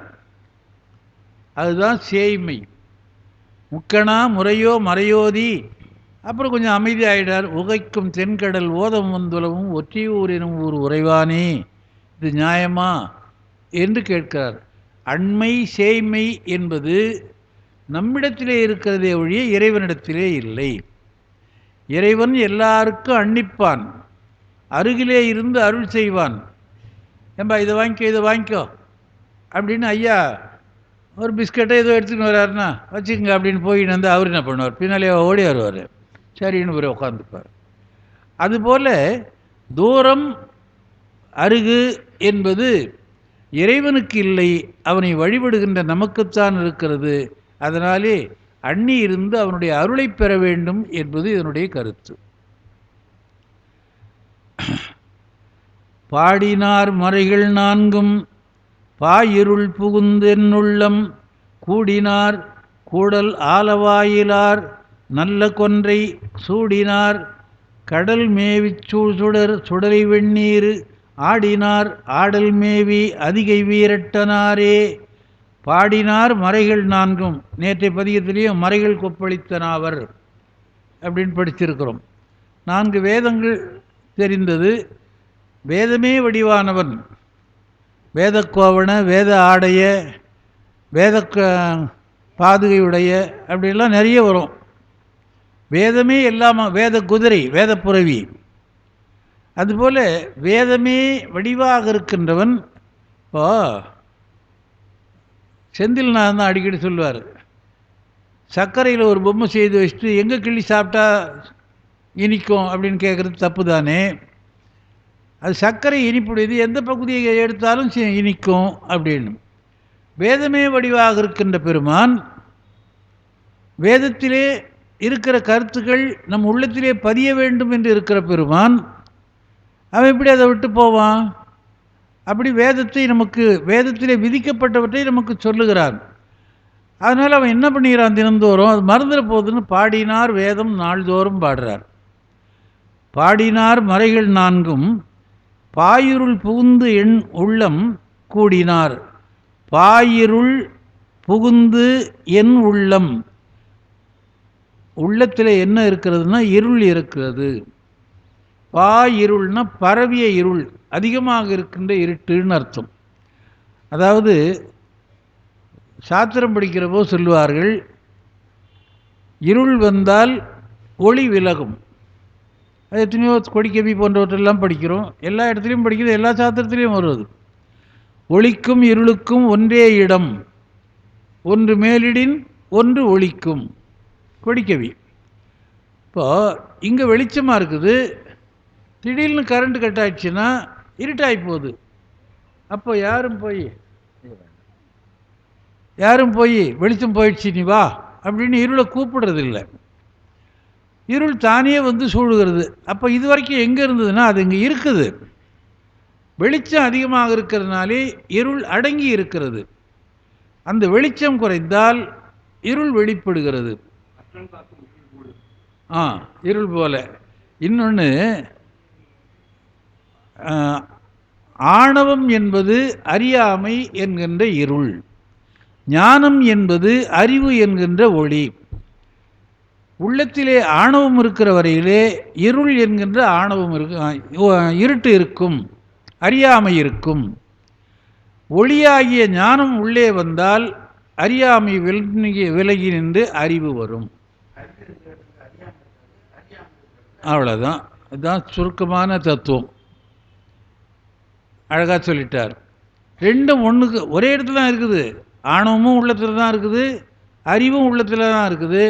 அதுதான் சேய்மை. முக்கணா முறையோ மறையோதி. அப்புறம் கொஞ்சம் அமைதி ஆயிடார். உகைக்கும் தென்கடல் ஓதம் வந்துலவும் ஒற்றியூர் எனும் ஊர் உறைவானே, இது நியாயமா என்று கேட்கிறார். அண்மை சேய்மை என்பது நம்மிடத்திலே இருக்கிறதே ஒழிய இறைவனிடத்திலே இல்லை. இறைவன் எல்லாருக்கும் அன்னிப்பான், அருகிலே இருந்து அருள் செய்வான். ஏம்பா இதை வாங்கிக்கோ இதை வாங்கிக்கோ அப்படின்னு ஐயா ஒரு பிஸ்கட்டை ஏதோ எடுத்துன்னு வர்றாருன்னா வச்சுக்கோங்க அப்படின்னு போயின்னு வந்து அவர் என்ன பண்ணுவார், பின்னாலே ஓடி வருவார். சரின்னு ஒரு உட்காந்துப்பார். அதுபோல் தூரம் அருகு என்பது இறைவனுக்கு இல்லை, அவனை வழிபடுகின்ற நமக்குத்தான் இருக்கிறது. அதனாலே அண்ணி இருந்து அவனுடைய அருளை பெற வேண்டும் என்பது இதனுடைய கருத்து. பாடினார் மறைகள் 4 பாயிருள் புகுந்தென்னுள்ளம் கூடினார் கூடல் ஆலவாயிலார் நல்ல கொன்றை சூடினார் கடல் மேவி சுடர் சுடலை வெந்நீர் ஆடினார் ஆடல் மேவி அதிகை வீரட்டனாரே. பாடினார் மறைகள் 4. நேற்றைய பதிகத்திலேயும் மறைகள் கொப்பளித்தனாவர் அப்படின்னு படிச்சிருக்கிறோம். 4 வேதங்கள் தெரிந்தது. வேதமே வடிவானவன், வேதக்கோவண வேத ஆடைய வேத பாதுகையுடைய அப்படிலாம் நிறைய வரும். வேதமே எல்லாம், வேத குதிரை வேத புரவி. அதுபோல் வேதமே வடிவாக இருக்கின்றவன். இப்போ செந்தில்நாதன் தான் அடிக்கடி சொல்லுவார், சர்க்கரையில் ஒரு பொம்மை செய்து வச்சுட்டு எங்கே கிள்ளி சாப்பிட்டா இனிக்கும் அப்படின்னு கேட்குறது தப்பு தானே. அது சர்க்கரை இனிப்புடையது, எந்த பகுதியை எடுத்தாலும் இனிக்கும் அப்படின்னு. வேதமே வடிவாக இருக்கின்ற பெருமான், வேதத்திலே இருக்கிற கருத்துக்கள் நம் உள்ளத்திலே பதிய வேண்டும் என்று இருக்கிற பெருமான், அவன் எப்படி அதை விட்டு போவான்? அப்படி வேதத்தை நமக்கு, வேதத்திலே விதிக்கப்பட்டவற்றை நமக்கு சொல்லுகிறான். அதனால் அவன் என்ன பண்ணுகிறான், தினந்தோறும் அது மறந்துட போகுதுன்னு பாடினார் வேதம் நாள்தோறும் பாடுறார். பாடினார் மறைகள் 4 பாயிருள் புகுந்து என் உள்ளம் கூடினார். பாயிருள் புகுந்து என் உள்ளம், உள்ளத்தில் என்ன இருக்கிறதுனா இருள் இருக்கிறது. பாயிருள்னா பரவிய இருள், அதிகமாக இருக்கின்ற இருட்டுன்னு அர்த்தம். அதாவது சாத்திரம் படிக்கிற போது சொல்லுவார்கள், இருள் வந்தால் ஒளி விலகும். அது எத்தனையோ கொடிக்கவி போன்றவற்றெல்லாம் படிக்கிறோம், எல்லா இடத்துலையும் படிக்கிறது, எல்லா சாத்திரத்திலையும் வருவது. ஒளிக்கும் இருளுக்கும் ஒன்றே இடம், ஒன்று மேலிடின் ஒன்று ஒளிக்கும். கொடிக்கவி. இப்போ இங்கே வெளிச்சமாக இருக்குது, திடீர்னு கரண்ட் கட் ஆயிடுச்சுன்னா இருட்டாகி போகுது. அப்போ யாரும் போய் வெளிச்சம் போயிடுச்சு நீ வா அப்படின்னு இருளை கூப்பிடுறதில்லை. இருள் தானே வந்து சூழுகிறது. அப்போ இது வரைக்கும் எங்கே இருந்ததுன்னா அது இங்கே இருக்குது. வெளிச்சம் அதிகமாக இருக்கிறதுனாலே இருள் அடங்கி இருக்கிறது. அந்த வெளிச்சம் குறைந்தால் இருள் வெளிப்படுகிறது. இருள் போல. இன்னொன்று, ஆணவம் என்பது அறியாமை என்கின்ற இருள், ஞானம் என்பது அறிவு என்கின்ற ஒளி. உள்ளத்திலே ஆணவம் இருக்கிற வரையிலே இருள் என்கின்ற ஆணவம் இருட்டு இருக்கும், அறியாமை இருக்கும். ஒளியாகிய ஞானம் உள்ளே வந்தால் அறியாமை விலகி நின்று அறிவு வரும். அவ்வளோதான். இதுதான் சுருக்கமான தத்துவம். அழகாக சொல்லிட்டார். ரெண்டும் ஒன்றுக்கு ஒரே இடத்துல தான் இருக்குது. ஆணவமும் உள்ளத்தில் தான் இருக்குது, அறிவும் உள்ளத்தில் தான் இருக்குது.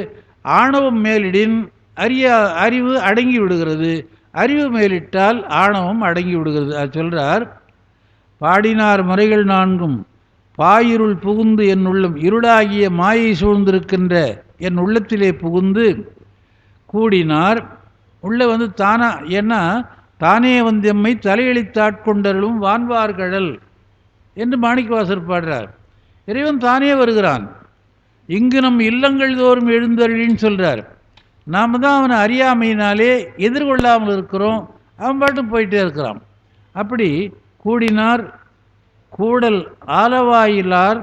ஆணவம் மேலிடின் அறிவு அடங்கி விடுகிறது, அறிவு மேலிட்டால் ஆணவம் அடங்கி விடுகிறது. அது சொல்கிறார். பாடினார் முறைகள் நான்கும் பாயிருள் புகுந்து என் உள்ளம் இருளாகிய மாயை சூழ்ந்திருக்கின்ற என் உள்ளத்திலே புகுந்து கூடினார். உள்ளே தானா, ஏன்னா தானே எம்மை தலையெளித்தாட்கொண்டருளும் வான்வார்கழல் என்று மாணிக்கவாசர் பாடுறார். இறைவன் தானே வருகிறான். இங்கு நம் இல்லங்கள் தோறும் எழுந்தருளின்னு சொல்கிறார். நாம் தான் அவனை அறியாமையினாலே எதிர்கொள்ளாமல் இருக்கிறோம். அவன் பாட்டும் போயிட்டே இருக்கிறான். அப்படி கூடினார். கூடல் ஆலவாயிலார்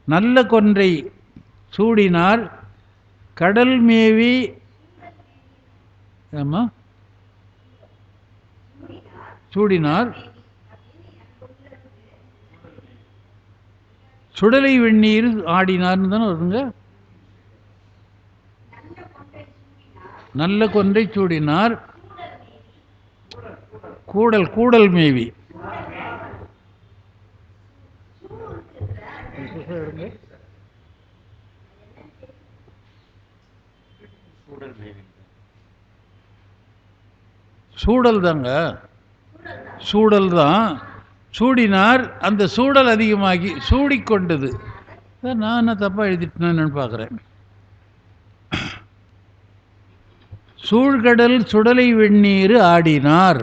நல்ல கொன்றை சூடினார். கடல் மேவி சூடினார். சுடலை வெந்நீர் ஆடினார்னு தானே வருதுங்க. நல்ல கொன்றை சூடினார். கூடல் மேவி சூடல் தாங்க, சூடல் தான். சூடினார். அந்த சூடல் அதிகமாகி சூடிக்கொண்டது. நான் என்ன தப்பாக எழுதிட்டேன்னு பார்க்குறேன். சூழ்கடல் சுடலை வெந்நீர் ஆடினார்.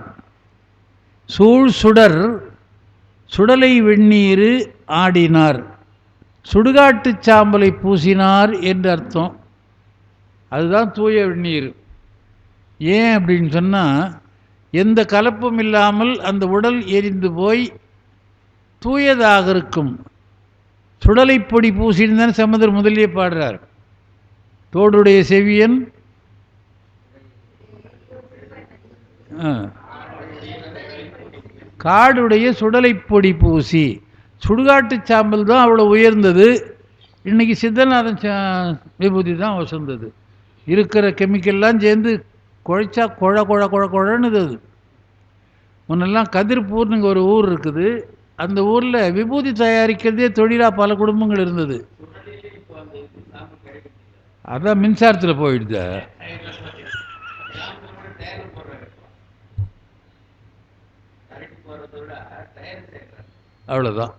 சுடர் சுடலை வெந்நீர் ஆடினார். சுடுகாட்டு சாம்பலை பூசினார் என்று அர்த்தம். அதுதான் தூய வெந்நீர். ஏன் அப்படின்னு சொன்னால், எந்த கலப்பும் இல்லாமல் அந்த உடல் எரிந்து போய் தூயதாக இருக்கும். சுடலை பொடி பூசின்னு தானே சமுதர் முதலியே பாடுறார். தோடுடைய செவியன் காடுடைய சுடலை பொடி பூசி. சுடுகாட்டு சாம்பல் தான் அவ்வளோ உயர்ந்தது. இன்றைக்கி சித்தநாதன் விபூதி தான் வசந்தது. இருக்கிற கெமிக்கல்லாம் சேர்ந்து குழைச்சா குழன்னுது. அது முன்னெல்லாம் கதிர்பூர்னு ஒரு ஊர் இருக்குது. அந்த ஊரில் விபூதி தயாரிக்கிறதே தொழிலாக பல குடும்பங்கள் இருந்தது. அதான் மின்சாரத்தில் போயிடுது. அவ்வளோதான்.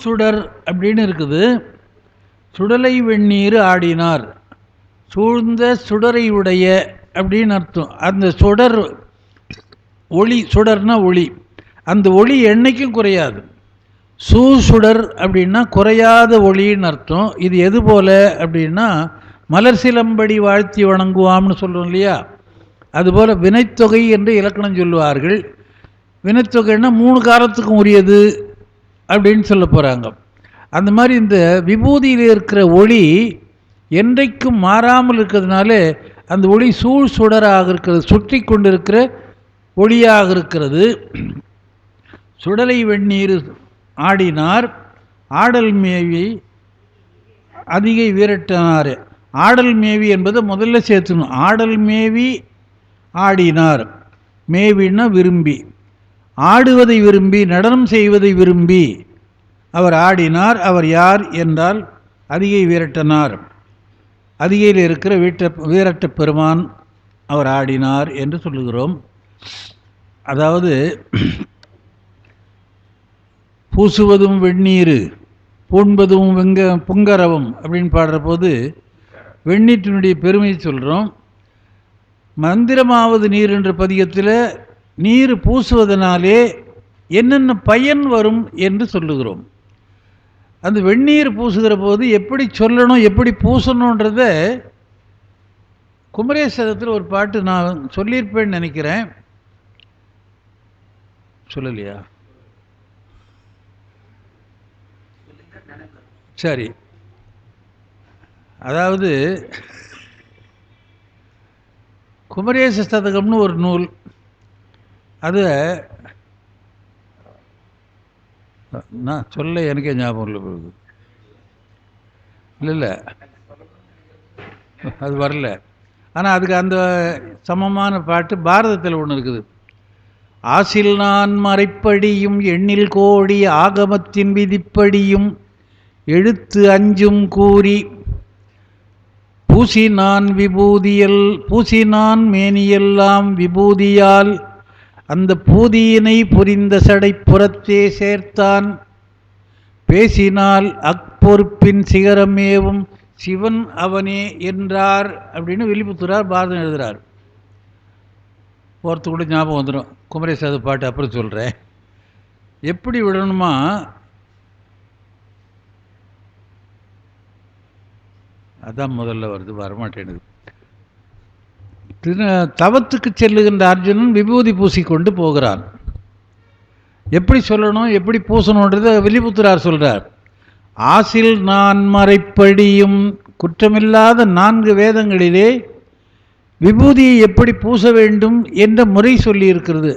சுடர் அப்படின்னு இருக்குது. சுடலை வெந்நீர் ஆடினார். சூழ்ந்த சுடரை உடைய அப்படின்னு அர்த்தம். அந்த சுடர் ஒளி, சுடர்னா ஒளி, அந்த ஒளி என்னைக்கும் குறையாது. சுடர் அப்படின்னா குறையாத ஒளின்னு அர்த்தம். இது எது போல அப்படின்னா, மலர் சிலம்படி வாழ்த்தி வணங்குவாம்னு சொல்கிறோம் இல்லையா, அதுபோல் வினைத்தொகை என்று இலக்கணம் சொல்லுவார்கள். வினைத்தொகைன்னா 3 காலத்துக்கும் உரியது அப்படின்னு சொல்ல போகிறாங்க. அந்த மாதிரி இந்த விபூதியில் இருக்கிற ஒளி என்றைக்கும் மாறாமல் இருக்கிறதுனால அந்த ஒளி சுடராக இருக்கிறது, சுற்றி கொண்டிருக்கிற ஒளியாக இருக்கிறது. சுடலை வெந்நீர் ஆடினார். ஆடல் மேவி அதிகை வீரட்டினார். ஆடல் மேவி என்பதை முதல்ல சேர்த்துணும். ஆடல் மேவி ஆடினார். மேவின்னா விரும்பி, ஆடுவதை விரும்பி, நடனம் செய்வதை விரும்பி அவர் ஆடினார். அவர் யார் என்றால் அதிகை வீரட்டனார். அதிகையில் இருக்கிற வீரட்ட பெருமான் அவர் ஆடினார் என்று சொல்லுகிறோம். அதாவது பூசுவதும் வெந்நீர் பூண்பதும் புங்கரவம் அப்படின்னு பாடுற போது வெந்நீற்றினுடைய பெருமையை சொல்கிறோம். மந்திரமாவது நீர் என்ற பதிகத்தில் நீர் பூசுவதனாலே என்னென்ன பயன் வரும் என்று சொல்லுகிறோம். அந்த வெந்நீர் பூசுகிற போது எப்படி சொல்லணும், எப்படி பூசணுன்றத குமரேசத்தில் ஒரு பாட்டு நான் சொல்லியிருப்பேன்னு நினைக்கிறேன். சொல்லலையா? சரி. அதாவது குமரேச சதகம்னு ஒரு நூல், அது நான் சொல்ல எனக்கே ஞாபகம் இல்லை பிறகு. இல்லை இல்லை, அது வரல. ஆனால் அதுக்கு அந்த சமமான பாட்டு பாரதத்தில் ஒன்று இருக்குது. ஆசில் நான் மறைப்படியும் எண்ணில் கோடி ஆகமத்தின் விதிப்படியும் எழுத்து அஞ்சும் கூறி பூசினான் விபூதியல் பூசினான் மேனியெல்லாம் விபூதியால் அந்த பூதியினை புரிந்த சடை புறத்தே சேர்த்தான் பேசினால் அக்பொறுப்பின் சிகரமேவும் சிவன் அவனே என்றார் அப்படின்னு வில்லிபுத்தூரார் பாரதம் எழுதுகிறார். போகிறது கூட ஞாபகம் வந்துடும். குமரேசாது பாட்டு அப்புறம் சொல்கிறேன். எப்படி விடணுமா, அதான் முதல்ல வருது, வரமாட்டேனுது. தவத்துக்கு செல்லுகின்ற அர்ஜுனன் விபூதி பூசிக்கொண்டு போகிறான். எப்படி சொல்லணும், எப்படி பூசணுன்றதை வில்லிபுத்தூரார் சொல்கிறார். ஆசில் நான் மறைப்படியும், குற்றமில்லாத 4 வேதங்களிலே விபூதியை எப்படி பூச வேண்டும் என்ற முறை சொல்லி இருக்கிறது.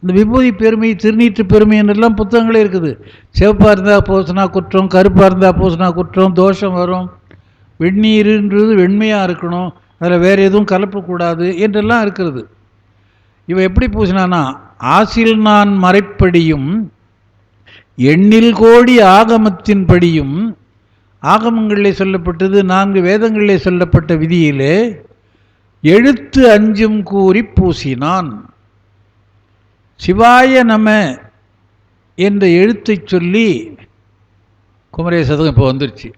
இந்த விபூதி பெருமை, திருநீற்று பெருமை என்றெல்லாம் புத்தகங்களே இருக்குது. சிவப்பாக இருந்தால் பூசினா குற்றம், கருப்பாக இருந்தால் பூசினா குற்றம், தோஷம் வரும், வெந்நீருன்றது வெண்மையாக இருக்கணும், அதில் வேறு எதுவும் கலப்பக்கூடாது என்றெல்லாம் இருக்கிறது. இவன் எப்படி பூசினானா, ஆசில் நான் மறைப்படியும் எண்ணில் கோடி ஆகமத்தின் படியும், ஆகமங்களிலே சொல்லப்பட்டது 4 வேதங்களிலே சொல்லப்பட்ட விதியிலே எழுத்து அஞ்சும் கூறி பூசினான். சிவாய நம என்ற எழுத்தை சொல்லி, குமரேசதகம் இப்போ வந்துருச்சு.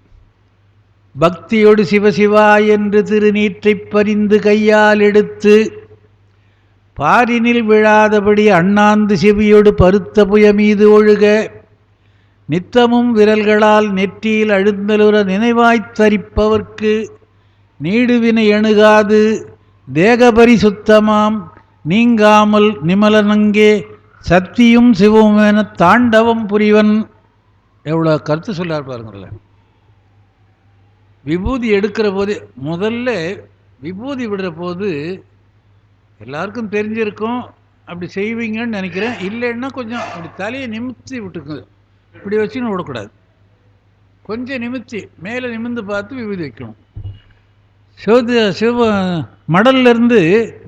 பக்தியோடு சிவசிவா என்று திருநீற்றை பறிந்து கையால் எடுத்து பாரினில் விழாதபடி அண்ணாந்து செவியோடு பருத்த புய மீது ஒழுக நித்தமும் விரல்களால் நெற்றியில் அழுந்தலுற நினைவாய்த் தரிப்பவர்க்கு நீடுவினை அணுகாது தேகபரி சுத்தமாம் நீங்காமல் நிமலனங்கே சக்தியும் சிவமும் என தாண்டவம் புரிவன். எவ்வளோ கருத்து சொல்லார் பாருங்களேன். விபூதி எடுக்கிற போது, முதல்ல விபூதி விடுற போது எல்லாருக்கும் தெரிஞ்சிருக்கும், அப்படி செய்வீங்கன்னு நினைக்கிறேன். இல்லைன்னா கொஞ்சம் அப்படி தலையை நிமித்தி விட்டுக்கு, இப்படி வச்சுன்னு விடக்கூடாது. கொஞ்சம் நிமித்தி மேலே நிமிர்ந்து பார்த்து விபூதி வைக்கணும். சிவ மடல்லிருந்து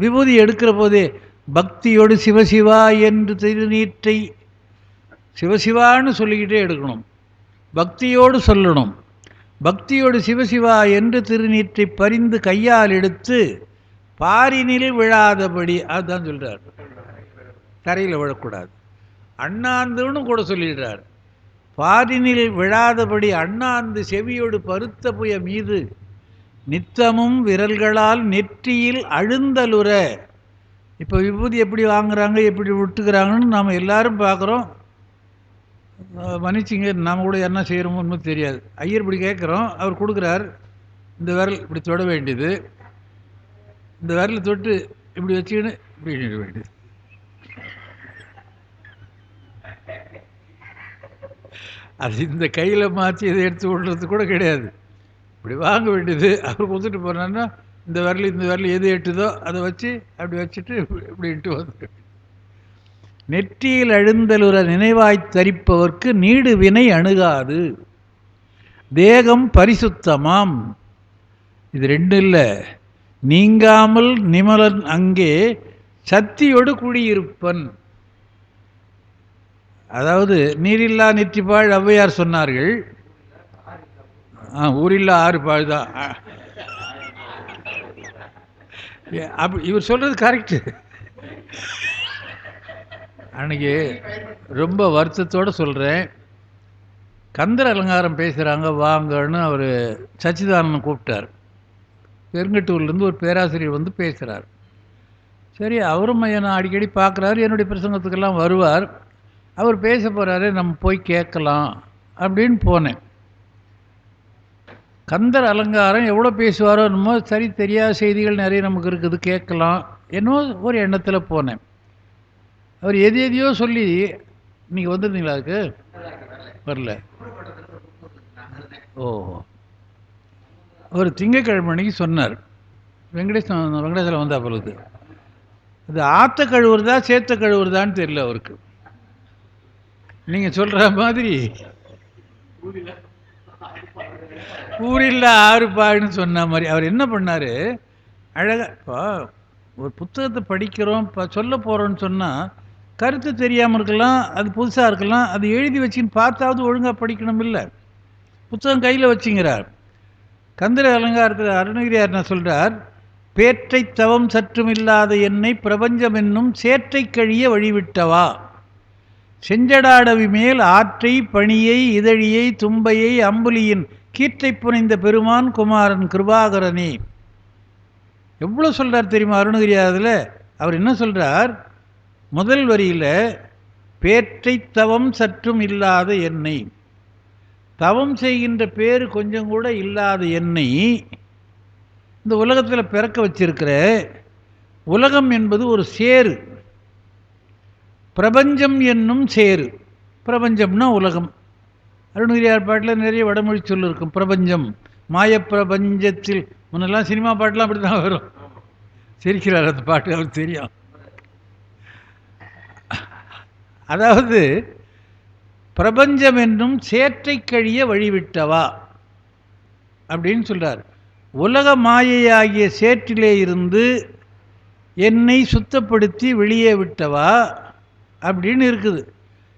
விபூதி எடுக்கிற போதே பக்தியோடு சிவசிவா என்று திருநீற்றை சிவசிவான்னு சொல்லிக்கிட்டே எடுக்கணும். பக்தியோடு சொல்லணும். பக்தியோடு சிவசிவா என்று திருநீற்றை பறிந்து கையால் எடுத்து பாரினில் விழாதபடி, அதுதான் சொல்கிறார், தரையில் விழக்கூடாது. அண்ணாந்துன்னு கூட சொல்லிடுறார். பாரினில் விழாதபடி அண்ணாந்து செவியோடு பருத்த புய மீது நித்தமும் விரல்களால் நெற்றியில் அழுந்தலுற. இப்போ விபூதி எப்படி வாங்குறாங்க, எப்படி விட்டுக்கிறாங்கன்னு நாம் எல்லாரும் பார்க்குறோம். மன்னிச்சிங்க, நாம் கூட என்ன செய்கிறோமோ தெரியாது. ஐயர் இப்படி கேட்குறோம், அவர் கொடுக்குறார். இந்த விரல் இப்படி தொட வேண்டியது, இந்த விரலை தொட்டு இப்படி வச்சுக்கின்னு இப்படி நிட வேண்டியது. அது இந்த கையில் மாற்றி இதை எடுத்து விடுறது கூட கிடையாது. இப்படி வாங்க வேண்டியது. அவர் கொடுத்துட்டு போனான்னா இந்த விரல் எது எட்டுதோ அதை வச்சு அப்படி வச்சுட்டு இப்படின்ட்டு வந்து நெற்றியில் அழுந்தலுற நினைவாய்த் தரிப்பவர்க்கு நீடு வினை அணுகாது தேகம் பரிசுத்தமாம். இது 2 இல்லை, நீங்காமல் நிமலன் அங்கே சக்தியோடு குடியிருப்பன். அதாவது நீரில்லா நெற்றிப்பாழ் ஔவையார் சொன்னார்கள். ஊரில்லா 6 பாழ் தான். அப்படி இவர் சொல்கிறது கரெக்டு. அன்றைக்கி ரொம்ப வருத்தத்தோடு சொல்கிறேன், கந்தர் அலங்காரம் பேசுகிறாங்க வாங்கன்னு அவர் சச்சிதானந்தன் கூப்பிட்டார். பெருங்கட்டூர்லேருந்து ஒரு பேராசிரியர் வந்து பேசுகிறார். சரி, அவரும் என்னை அடிக்கடி பார்க்குறாரு, என்னுடைய பிரசங்கத்துக்கெல்லாம் வருவார். அவர் பேச போகிறாரு, நம்ம போய் கேட்கலாம் அப்படின்னு போனேன். கந்தர் அலங்காரம் எவ்வளோ பேசுவாரோ என்னமோ, சரி தெரியாத செய்திகள் நிறைய நமக்கு இருக்குது, கேட்கலாம் என்னோ ஒரு எண்ணத்தில் போனேன். அவர் எது எதையோ சொல்லி, நீங்கள் வந்துருந்தீங்களா அதுக்கு? வரல. ஓஹோ. ஒரு திங்கக்கிழமை அன்னைக்கு சொன்னார், வெங்கடேசன் வந்தா பொழுது, அது ஆற்ற கழுவுறதா சேத்த கழுவுறதான்னு தெரியல அவருக்கு. நீங்கள் சொல்கிற மாதிரி ஊரில் ஆறு பாடுன்னு சொன்ன மாதிரி அவர் என்ன பண்ணார், அழகாக இப்போ ஒரு புத்தகத்தை படிக்கிறோம், இப்போ சொல்ல போகிறோன்னு சொன்னால் கருத்து தெரியாமல் இருக்கலாம், அது புதுசாக இருக்கலாம், அது எழுதி வச்சுன்னு பார்த்தாவது ஒழுங்காக படிக்கணும். இல்லை, புத்தகம் கையில் வச்சுங்கிறார். கந்தர அலங்காரத்தில் அருணகிரியார் என்ன சொல்கிறார், பேற்றை தவம் சற்றும் இல்லாத என்னை பிரபஞ்சம் என்னும் சேற்றை கழிய வழிவிட்டவா, செஞ்சடாடவி மேல் ஆற்றை பணியை இதழியை தும்பையை அம்புலியின் கீற்றை புனைந்த பெருமான் குமாரன் கிருபாகரனே. எவ்வளோ சொல்கிறார் தெரியுமா அருணகிரியாரில்? அவர் என்ன சொல்கிறார், முதல் வரியில் பேற்றை தவம் சற்றும் இல்லாத என்னை, தவம் செய்கின்ற பேர் கொஞ்சம் கூட இல்லாத என்னை இந்த உலகத்தில் பிறக்க வச்சிருக்கிற, உலகம் என்பது ஒரு சேரு, பிரபஞ்சம் என்னும் சேரு. பிரபஞ்சம்னா உலகம். அருணகிரியார் பாட்டில் நிறைய வடமொழி சொல் இருக்கும். பிரபஞ்சம், மாயப்பிரபஞ்சத்தில், முன்னெல்லாம் சினிமா பாட்டெலாம் அப்படி தான் வரும். சிரிக்கிறார் அந்த பாட்டு, அவருக்கு தெரியும். அதாவது பிரபஞ்சம் என்னும் சேற்றை கழிய வழிவிட்டவா அப்படின்னு சொல்கிறார். உலக மாயையாகிய சேற்றிலே இருந்து என்னை சுத்தப்படுத்தி வெளியே விட்டவா அப்படின்னு இருக்குது.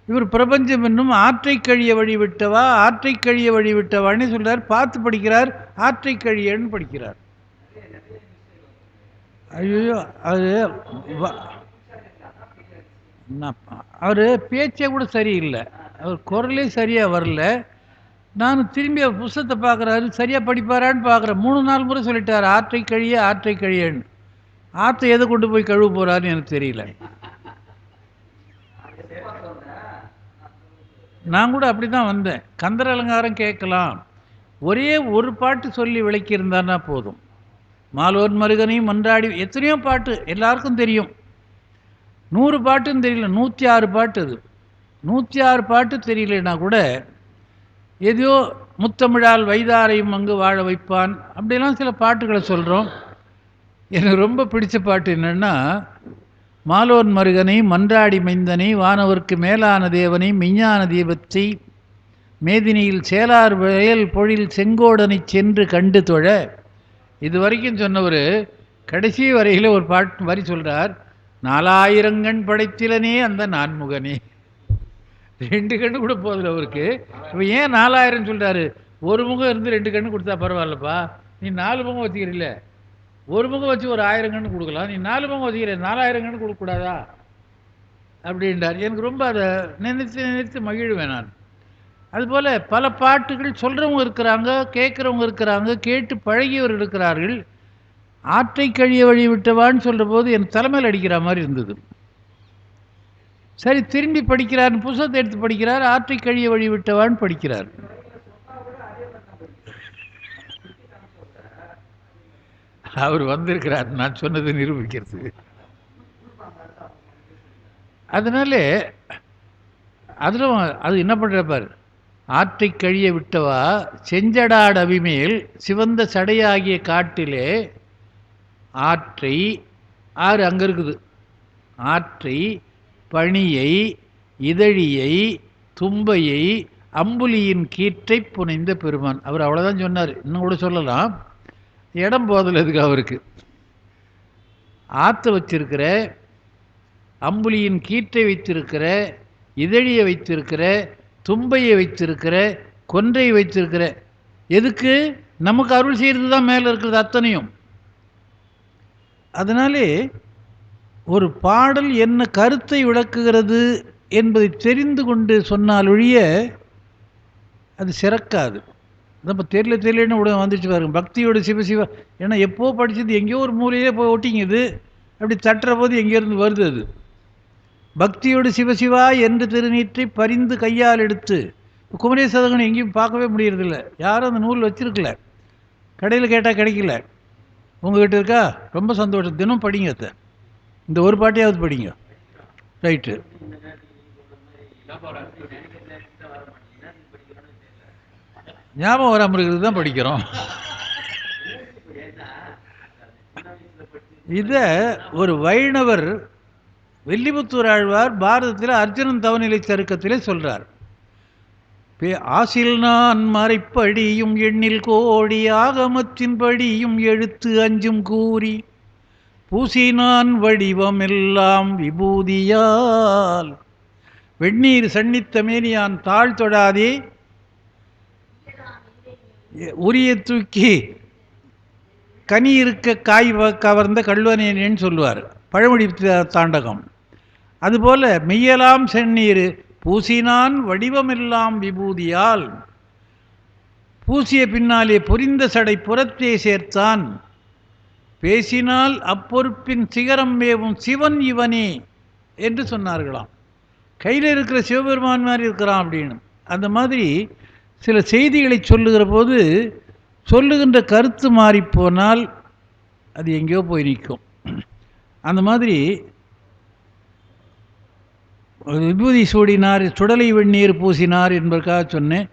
இவர் பிரபஞ்சம் என்னும் ஆற்றை கழிய வழிவிட்டவா, ஆற்றை கழிய வழிவிட்டவான்னு சொல்கிறார். பார்த்து படிக்கிறார், ஆற்றை கழியன்னு படிக்கிறார். ஐயோ, அது அவர் பேச்சே கூட சரியில்லை, அவர் குரலே சரியாக வரல. நான் திரும்பி புஸ்தத்தை பார்க்குறாரு, சரியாக படிப்பாரான்னு பார்க்குறேன். 3-4 முறை சொல்லிட்டார் ஆற்றை கழிய ஆற்றை கழியன்னு. ஆற்றை எதை கொண்டு போய் கழுவ போகிறாருன்னு எனக்கு தெரியல. நான் கூட அப்படி தான் வந்தேன். கந்தர் அலங்காரம் கேட்கலாம், ஒரே ஒரு பாட்டு சொல்லி விளக்கியிருந்தான்னா போதும். மாலோன் மருகனையும் மன்றாடி, எத்தனையோ பாட்டு எல்லாருக்கும் தெரியும். 100 பாட்டுன்னு தெரியல, 106 பாட்டு. அது 106 பாட்டு தெரியலனா கூட ஏதோ முத்தமிழால் வைதாரையும் அங்கு வாழ வைப்பான் அப்படிலாம் சில பாட்டுகளை சொல்கிறோம். எனக்கு ரொம்ப பிடிச்ச பாட்டு என்னென்னா, மாலோன் மருகனை மன்றாடி மைந்தனை வானவர்க்கு மேலான தேவனை மெய்ஞான தீபத்தை மேதினியில் சேலார் வயல் பொழில் செங்கோடனை சென்று கண்டு தொழ. இது வரைக்கும் சொன்னவர் கடைசி வரையில் ஒரு பாட்டு வரி சொல்கிறார், 4000 கண் படைத்திலனே அந்த நான்முகனே. 2 கண்ணு கூட போதில்லை அவருக்கு. இப்போ ஏன் 4000 சொல்கிறாரு? ஒரு முகம் இருந்து 2 கண்ணு கொடுத்தா பரவாயில்லப்பா, நீ 4 முகம் வச்சுக்கிறீல்ல, ஒரு முகம் வச்சு ஒரு 1000 கண்ணு கொடுக்கலாம், நீ 4 முகம் வச்சுக்கிற, 4000 கண்ணு கொடுக்கக்கூடாதா அப்படின்றார். எனக்கு ரொம்ப அதை நினைத்து மகிழ்வேன் நான். அதுபோல் பல பாட்டுகள் சொல்கிறவங்க இருக்கிறாங்க, கேட்குறவங்க இருக்கிறாங்க, கேட்டு பழகியவர் இருக்கிறார்கள். ஆற்றை கழிய வழி விட்டவான்னு சொல்கிற போது என் தலைமையில் அடிக்கிற மாதிரி இருந்தது. சரி, திரும்பி படிக்கிறார், புத்தகத்தை எடுத்து படிக்கிறார், ஆற்றை கழிய வழி விட்டவான்னு படிக்கிறார். அவர் வந்திருக்கிறார் நான் சொன்னதை நிரூபிக்கிறது. அதனால அதில் அது என்ன பண்ணுறப்பார், ஆற்றை கழிய விட்டவா செஞ்சடாட அவிமேல் சிவந்த சடையாகிய காட்டிலே ஆற்றை, ஆறு அங்கே இருக்குது, ஆற்றை பணியை இதழியை தும்பையை அம்புலியின் கீற்றை புனைந்த பெருமான். அவர் அவ்வளோதான் சொன்னார், இன்னும் கூட சொல்லலாம், இடம் போதில் எதுக்கு அவருக்கு. ஆற்றை வச்சிருக்கிற, அம்புலியின் கீற்றை வைத்திருக்கிற, இதழியை வைத்திருக்கிற, தும்பையை வைத்திருக்கிற, கொன்றை வைத்திருக்கிற, எதுக்கு? நமக்கு அருள் செய்கிறது தான் மேலே இருக்கிறது அத்தனையும். அதனாலே ஒரு பாடல் என்ன கருத்தை விளக்குகிறது என்பதை தெரிந்து கொண்டு சொன்னால் ஒழிய அது சிறக்காது. நம்ம தெரியலன்னு உடனே வந்துச்சு பாருங்க, பக்தியோட சிவசிவா. ஏன்னா எப்போ படித்தது எங்கேயோ ஒரு மூலையே போய் ஒட்டிங்குது, அப்படி தட்டுற போது எங்கேருந்து வருது அது. பக்தியோடு சிவசிவா என்று திருநீற்றை பரிந்து கையால் எடுத்து, குமரேசதகன் எங்கேயும் பார்க்கவே முடியறதில்ல, யாரும் அந்த நூல் வச்சிருக்கல, கடையில் கேட்டால் கிடைக்கல. உங்கள்கிட்ட இருக்கா? ரொம்ப சந்தோஷம். தினம் படிங்க அத்தை, இந்த ஒரு பாட்டையாவது படிங்க. ரைட்டு. ஞாபகம் வராமல் இருக்கிறது தான் படிக்கிறோம். இதை ஒரு வைணவர் வெள்ளிபுத்தூர் ஆழ்வார் பாரதத்தில் அர்ஜுனன் தவநிலை சருக்கத்திலே சொல்றார். ஆசில் நான் மறைப்படியும் எண்ணில் கோடி ஆகமத்தின்படியும் எழுத்து அஞ்சும் கூறி பூசினான் வடிவமெல்லாம் விபூதியால் வெந்நீர் சன்னித்த மேனியான் தாழ் தொடாதே உரிய தூக்கி கனி இருக்க காய் கவர்ந்த கல்வனேனேன்னு சொல்லுவார் பழமொழி தாண்டகம். அதுபோல மெய்யலாம் செந்நீர் பூசினான் வடிவமெல்லாம் விபூதியால், பூசிய பின்னாலே பொரிந்த சடை புறத்தே சேர்த்தான், பேசினால் அப்பொறுப்பின் சிகரம் மேவும் சிவன் இவனே என்று சொன்னார்களாம். கையில் இருக்கிற சிவபெருமான் மாதிரி இருக்கிறான் அப்படின்னு. அந்த மாதிரி சில செய்திகளை சொல்லுகிற போது சொல்லுகின்ற கருத்து மாறிப்போனால் அது எங்கேயோ போய் நிற்கும். அந்த மாதிரி விபூதி சூடினார், சுடலை வெந்நீர் பூசினார் என்பதற்காக சொன்னேன்.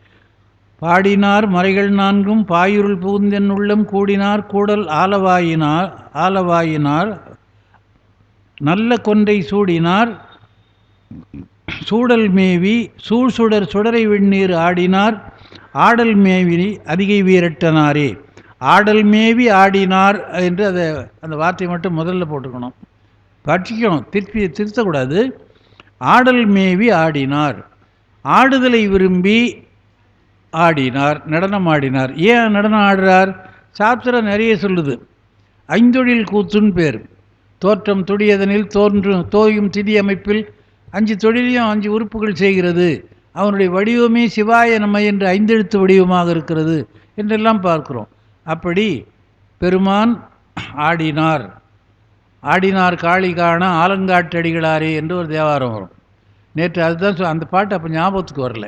பாடினார் மறைகள் நான்கும் பாயுருள் பூந்தென் உள்ளம் கூடினார் கூடல் ஆலவாயினார் நல்ல கொன்றை சூடினார் சூடல் மேவி சூழ்சுடர் சுடரை வெந்நீர் ஆடினார் ஆடல் மேவி அதிகை வீரட்டனாரே. ஆடல் மேவி ஆடினார் என்று அந்த வார்த்தையை மட்டும் முதல்ல போட்டுக்கணும், படிக்கணும், திருத்தக்கூடாது. ஆடல் மேவி ஆடினார், ஆடுதலை விரும்பி ஆடினார், நடனம் ஆடினார். ஏன் நடனம் ஆடுறார்? சாத்திரம் நிறைய சொல்லுது. ஐந்தொழில் கூத்துன்னு பேர். தோற்றம் துடியதனில் தோயும் திதி அமைப்பில் 5 தொழிலையும் 5 உறுப்புகள் செய்கிறது. அவனுடைய வடிவமே சிவாய நம என்று 5 எழுத்து வடிவமாக இருக்கிறது என்றெல்லாம் பார்க்கிறோம். அப்படி பெருமான் ஆடினார். ஆடினார் காளி காண ஆலங்காட்டடிகளாரே என்று ஒரு தேவாரம் வரும். நேற்று அதுதான் அந்த பாட்டு அப்போ ஞாபகத்துக்கு வரல.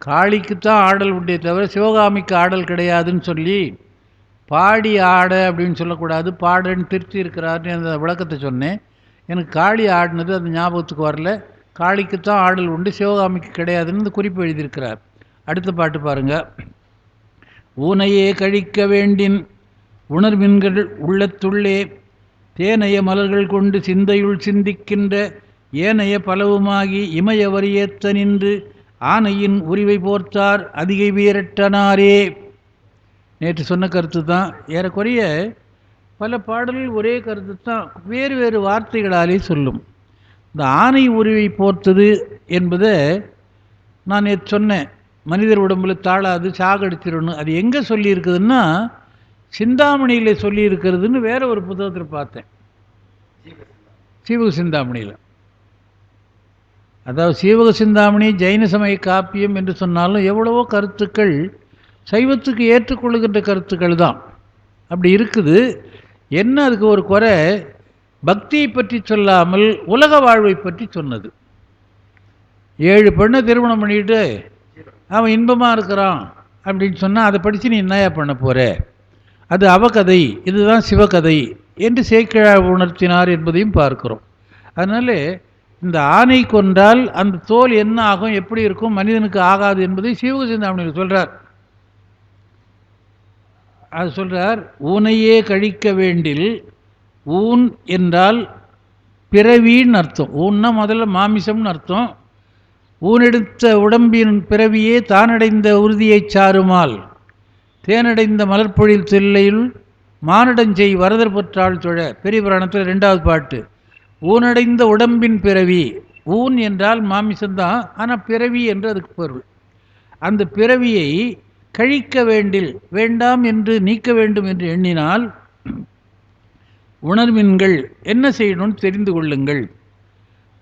காளிக்குத்தான் ஆடல் உண்டே தவிர சிவகாமிக்கு ஆடல் கிடையாதுன்னு சொல்லி பாடி ஆட அப்படின்னு சொல்லக்கூடாது, பாடன்னு திருத்தி இருக்கிறாருன்னு அந்த விளக்கத்தை சொன்னேன். எனக்கு காளி ஆடினது அந்த ஞாபகத்துக்கு வரல. காளிக்குத்தான் ஆடல் உண்டு, சிவகாமிக்கு கிடையாதுன்னு இந்த குறிப்பு எழுதியிருக்கிறார். அடுத்த பாட்டு பாருங்க. ஊனையே கழிக்க வேண்டின் உணர்வின்கள் உள்ளத்துள்ளே தேனைய மலர்கள் கொண்டு சிந்தையுள் சிந்திக்கின்ற ஏனைய பலவுமாகி இமய வரியேத்த நின்று ஆனையின் உரிவை போர்த்தார் அதிகை வீரட்டனாரே. நேற்று சொன்ன கருத்து தான். ஏறக்குறைய பல பாடல்கள் ஒரே கருத்து தான், வேறு வேறு வார்த்தைகளாலே சொல்லும். இந்த ஆனை உரிவை போர்த்தது என்பதை நான் நேற்று சொன்னேன். மனிதர் உடம்புல தாழாது சாகடிச்சிடணும். அது எங்கே சொல்லியிருக்குதுன்னா சிந்தாமணியில் சொல்லியிருக்கிறதுன்னு வேற ஒரு புத்தகத்தில் பார்த்தேன். சீவக சிந்தாமணியில். அதாவது சீவக சிந்தாமணி ஜெயின சமய காப்பியம் என்று சொன்னாலும் எவ்வளவோ கருத்துக்கள் சைவத்துக்கு ஏற்றுக்கொள்ளுகின்ற கருத்துக்கள் தான் அப்படி இருக்குது. என்ன அதுக்கு ஒரு குறை, பக்தியை பற்றி சொல்லாமல் உலக வாழ்வை பற்றி சொன்னது. 7 பெண்ணை திருமணம் பண்ணிட்டு அவன் இன்பமாக இருக்கிறான் அப்படின்னு சொன்னால் அதை படித்து நீ என்னையா பண்ண போகிற, அது அவகதை, இதுதான் சிவகதை என்று சேக்கிழார் உணர்த்தினார் என்பதையும் பார்க்கிறோம். அதனால் இந்த ஆணை கொன்றால் அந்த தோல் என்ன ஆகும், எப்படி இருக்கும், மனிதனுக்கு ஆகாது என்பதை சீவக சிந்தாமணியில் சொல்கிறார். அது சொல்கிறார், ஊனையே கழிக்க வேண்டில். ஊன் என்றால் பிறவின்னு அர்த்தம். ஊன்னா முதல்ல மாமிசம்னு அர்த்தம். ஊனெடுத்த உடம்பின் பிறவியே தானடைந்த உறுதியை சாருமால் தேனடைந்த மலர்பொழில் தில்லையில் மானடஞ்செய் வரதர் பொற்றாள் தொழ. பெரிய புராணத்தில் 2வது பாட்டு. ஊனடைந்த உடம்பின் பிறவி. ஊன் என்றால் மாமிசம்தான், ஆனால் பிறவி என்று அதுக்கு பொருள். அந்த பிறவியை கழிக்க வேண்டில், வேண்டாம் என்று நீக்க வேண்டும் என்று எண்ணினால் உணர்வின்கள் என்ன செய்யணும்னு தெரிந்து கொள்ளுங்கள்.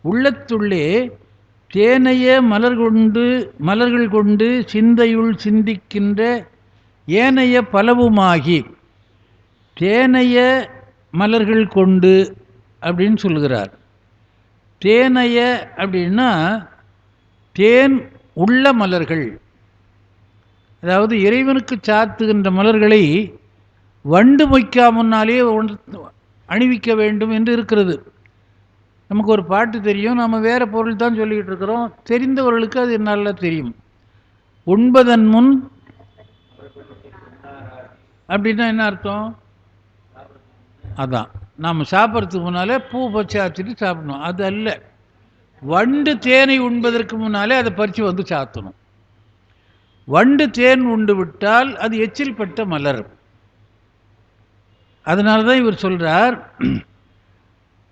உள்ளத்துள்ளே தேனைய மலர்கள் கொண்டு சிந்தையுள் சிந்திக்கின்ற ஏனைய பலவுமாகி. தேனைய மலர்கள் கொண்டு அப்படின்னு சொல்லுகிறார். தேனைய அப்படின்னா தேன் உள்ள மலர்கள், அதாவது இறைவனுக்கு சாத்துகின்ற மலர்களை வண்டு மொய்க்காமனாலே அணிவிக்க வேண்டும் என்று இருக்கிறது. நமக்கு ஒரு பாட்டு தெரியும், நம்ம வேறு பொருள் தான் சொல்லிக்கிட்டு இருக்கிறோம். தெரிந்தவர்களுக்கு அது நல்லா தெரியும். உண்பதன் முன் அப்படின்னா என்ன அர்த்தம்? அதான், நாம் சாப்பிட்றதுக்கு முன்னாலே பூ பச்சை ஆச்சுட்டு சாப்பிடணும். அது அல்ல, வண்டு தேனை உண்பதற்கு முன்னாலே அதை பறித்து வந்து சாத்தணும். வண்டு தேன் உண்டு விட்டால் அது எச்சில் பட்ட மலர். அதனால தான் இவர் சொல்கிறார்,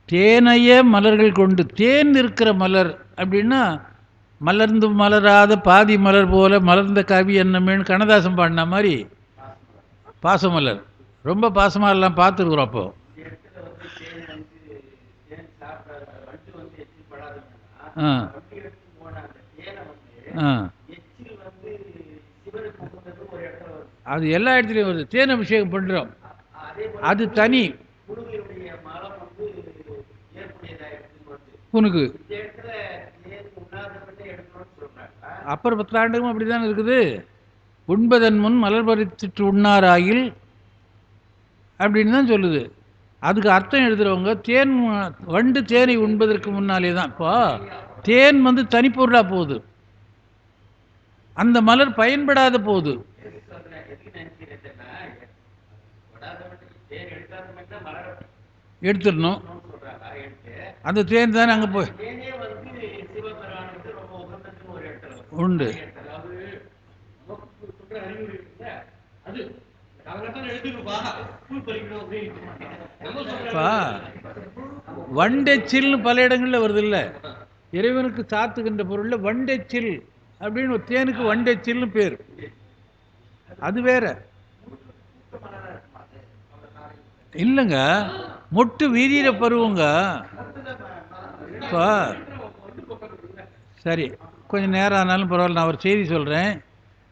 தேனைய மலர்கள் கொண்டு. தேன் இருக்கிற மலர் அப்படின்னா மலர்ந்து மலராத பாதி மலர் போல மலர்ந்த கவி என்னமேன்னு கண்ணதாசன் பாடின மாதிரி பாசமலர். ரொம்ப பாசமாக எல்லாம் பார்த்துருக்குறோம். அப்போ அது எல்லா இடத்துலையும் வருது. தேன் அபிஷேகம் பண்ணுறோம், அது தனி. புனுக்கு அப்புறம் 10 ஆண்டுகளும் அப்படி தான் இருக்குது. உண்பதன் முன் மலர் பறித்துட்டு உண்ணாராயில் அப்படின்னு தான் சொல்லுது. அதுக்கு அர்த்தம் எழுதுகிறவங்க தேன் வண்டு தேனை உண்பதற்கு முன்னாலே தான். இப்போ தேன் தனிப்பொருளாக போகுது, அந்த மலர் பயன்படாத போகுது. எடுத்துடணும், அந்த தேன் தானே அங்கே போய் உண்டு. வண்டெச்சில்னு பல இடங்களில் வருது இல்லை, இறைவனுக்கு சாத்துகின்ற பொருளில் வண்டெச்சில் அப்படின்னு ஒரு தேனுக்கு வண்டெச்சில்னு பேர். அது வேற இல்லைங்க, மொட்டு வீதியில பருவங்க. இப்போ சரி, கொஞ்சம் நேரம் ஆனாலும் பரவாயில்ல, நான் ஒரு செய்தி சொல்கிறேன்.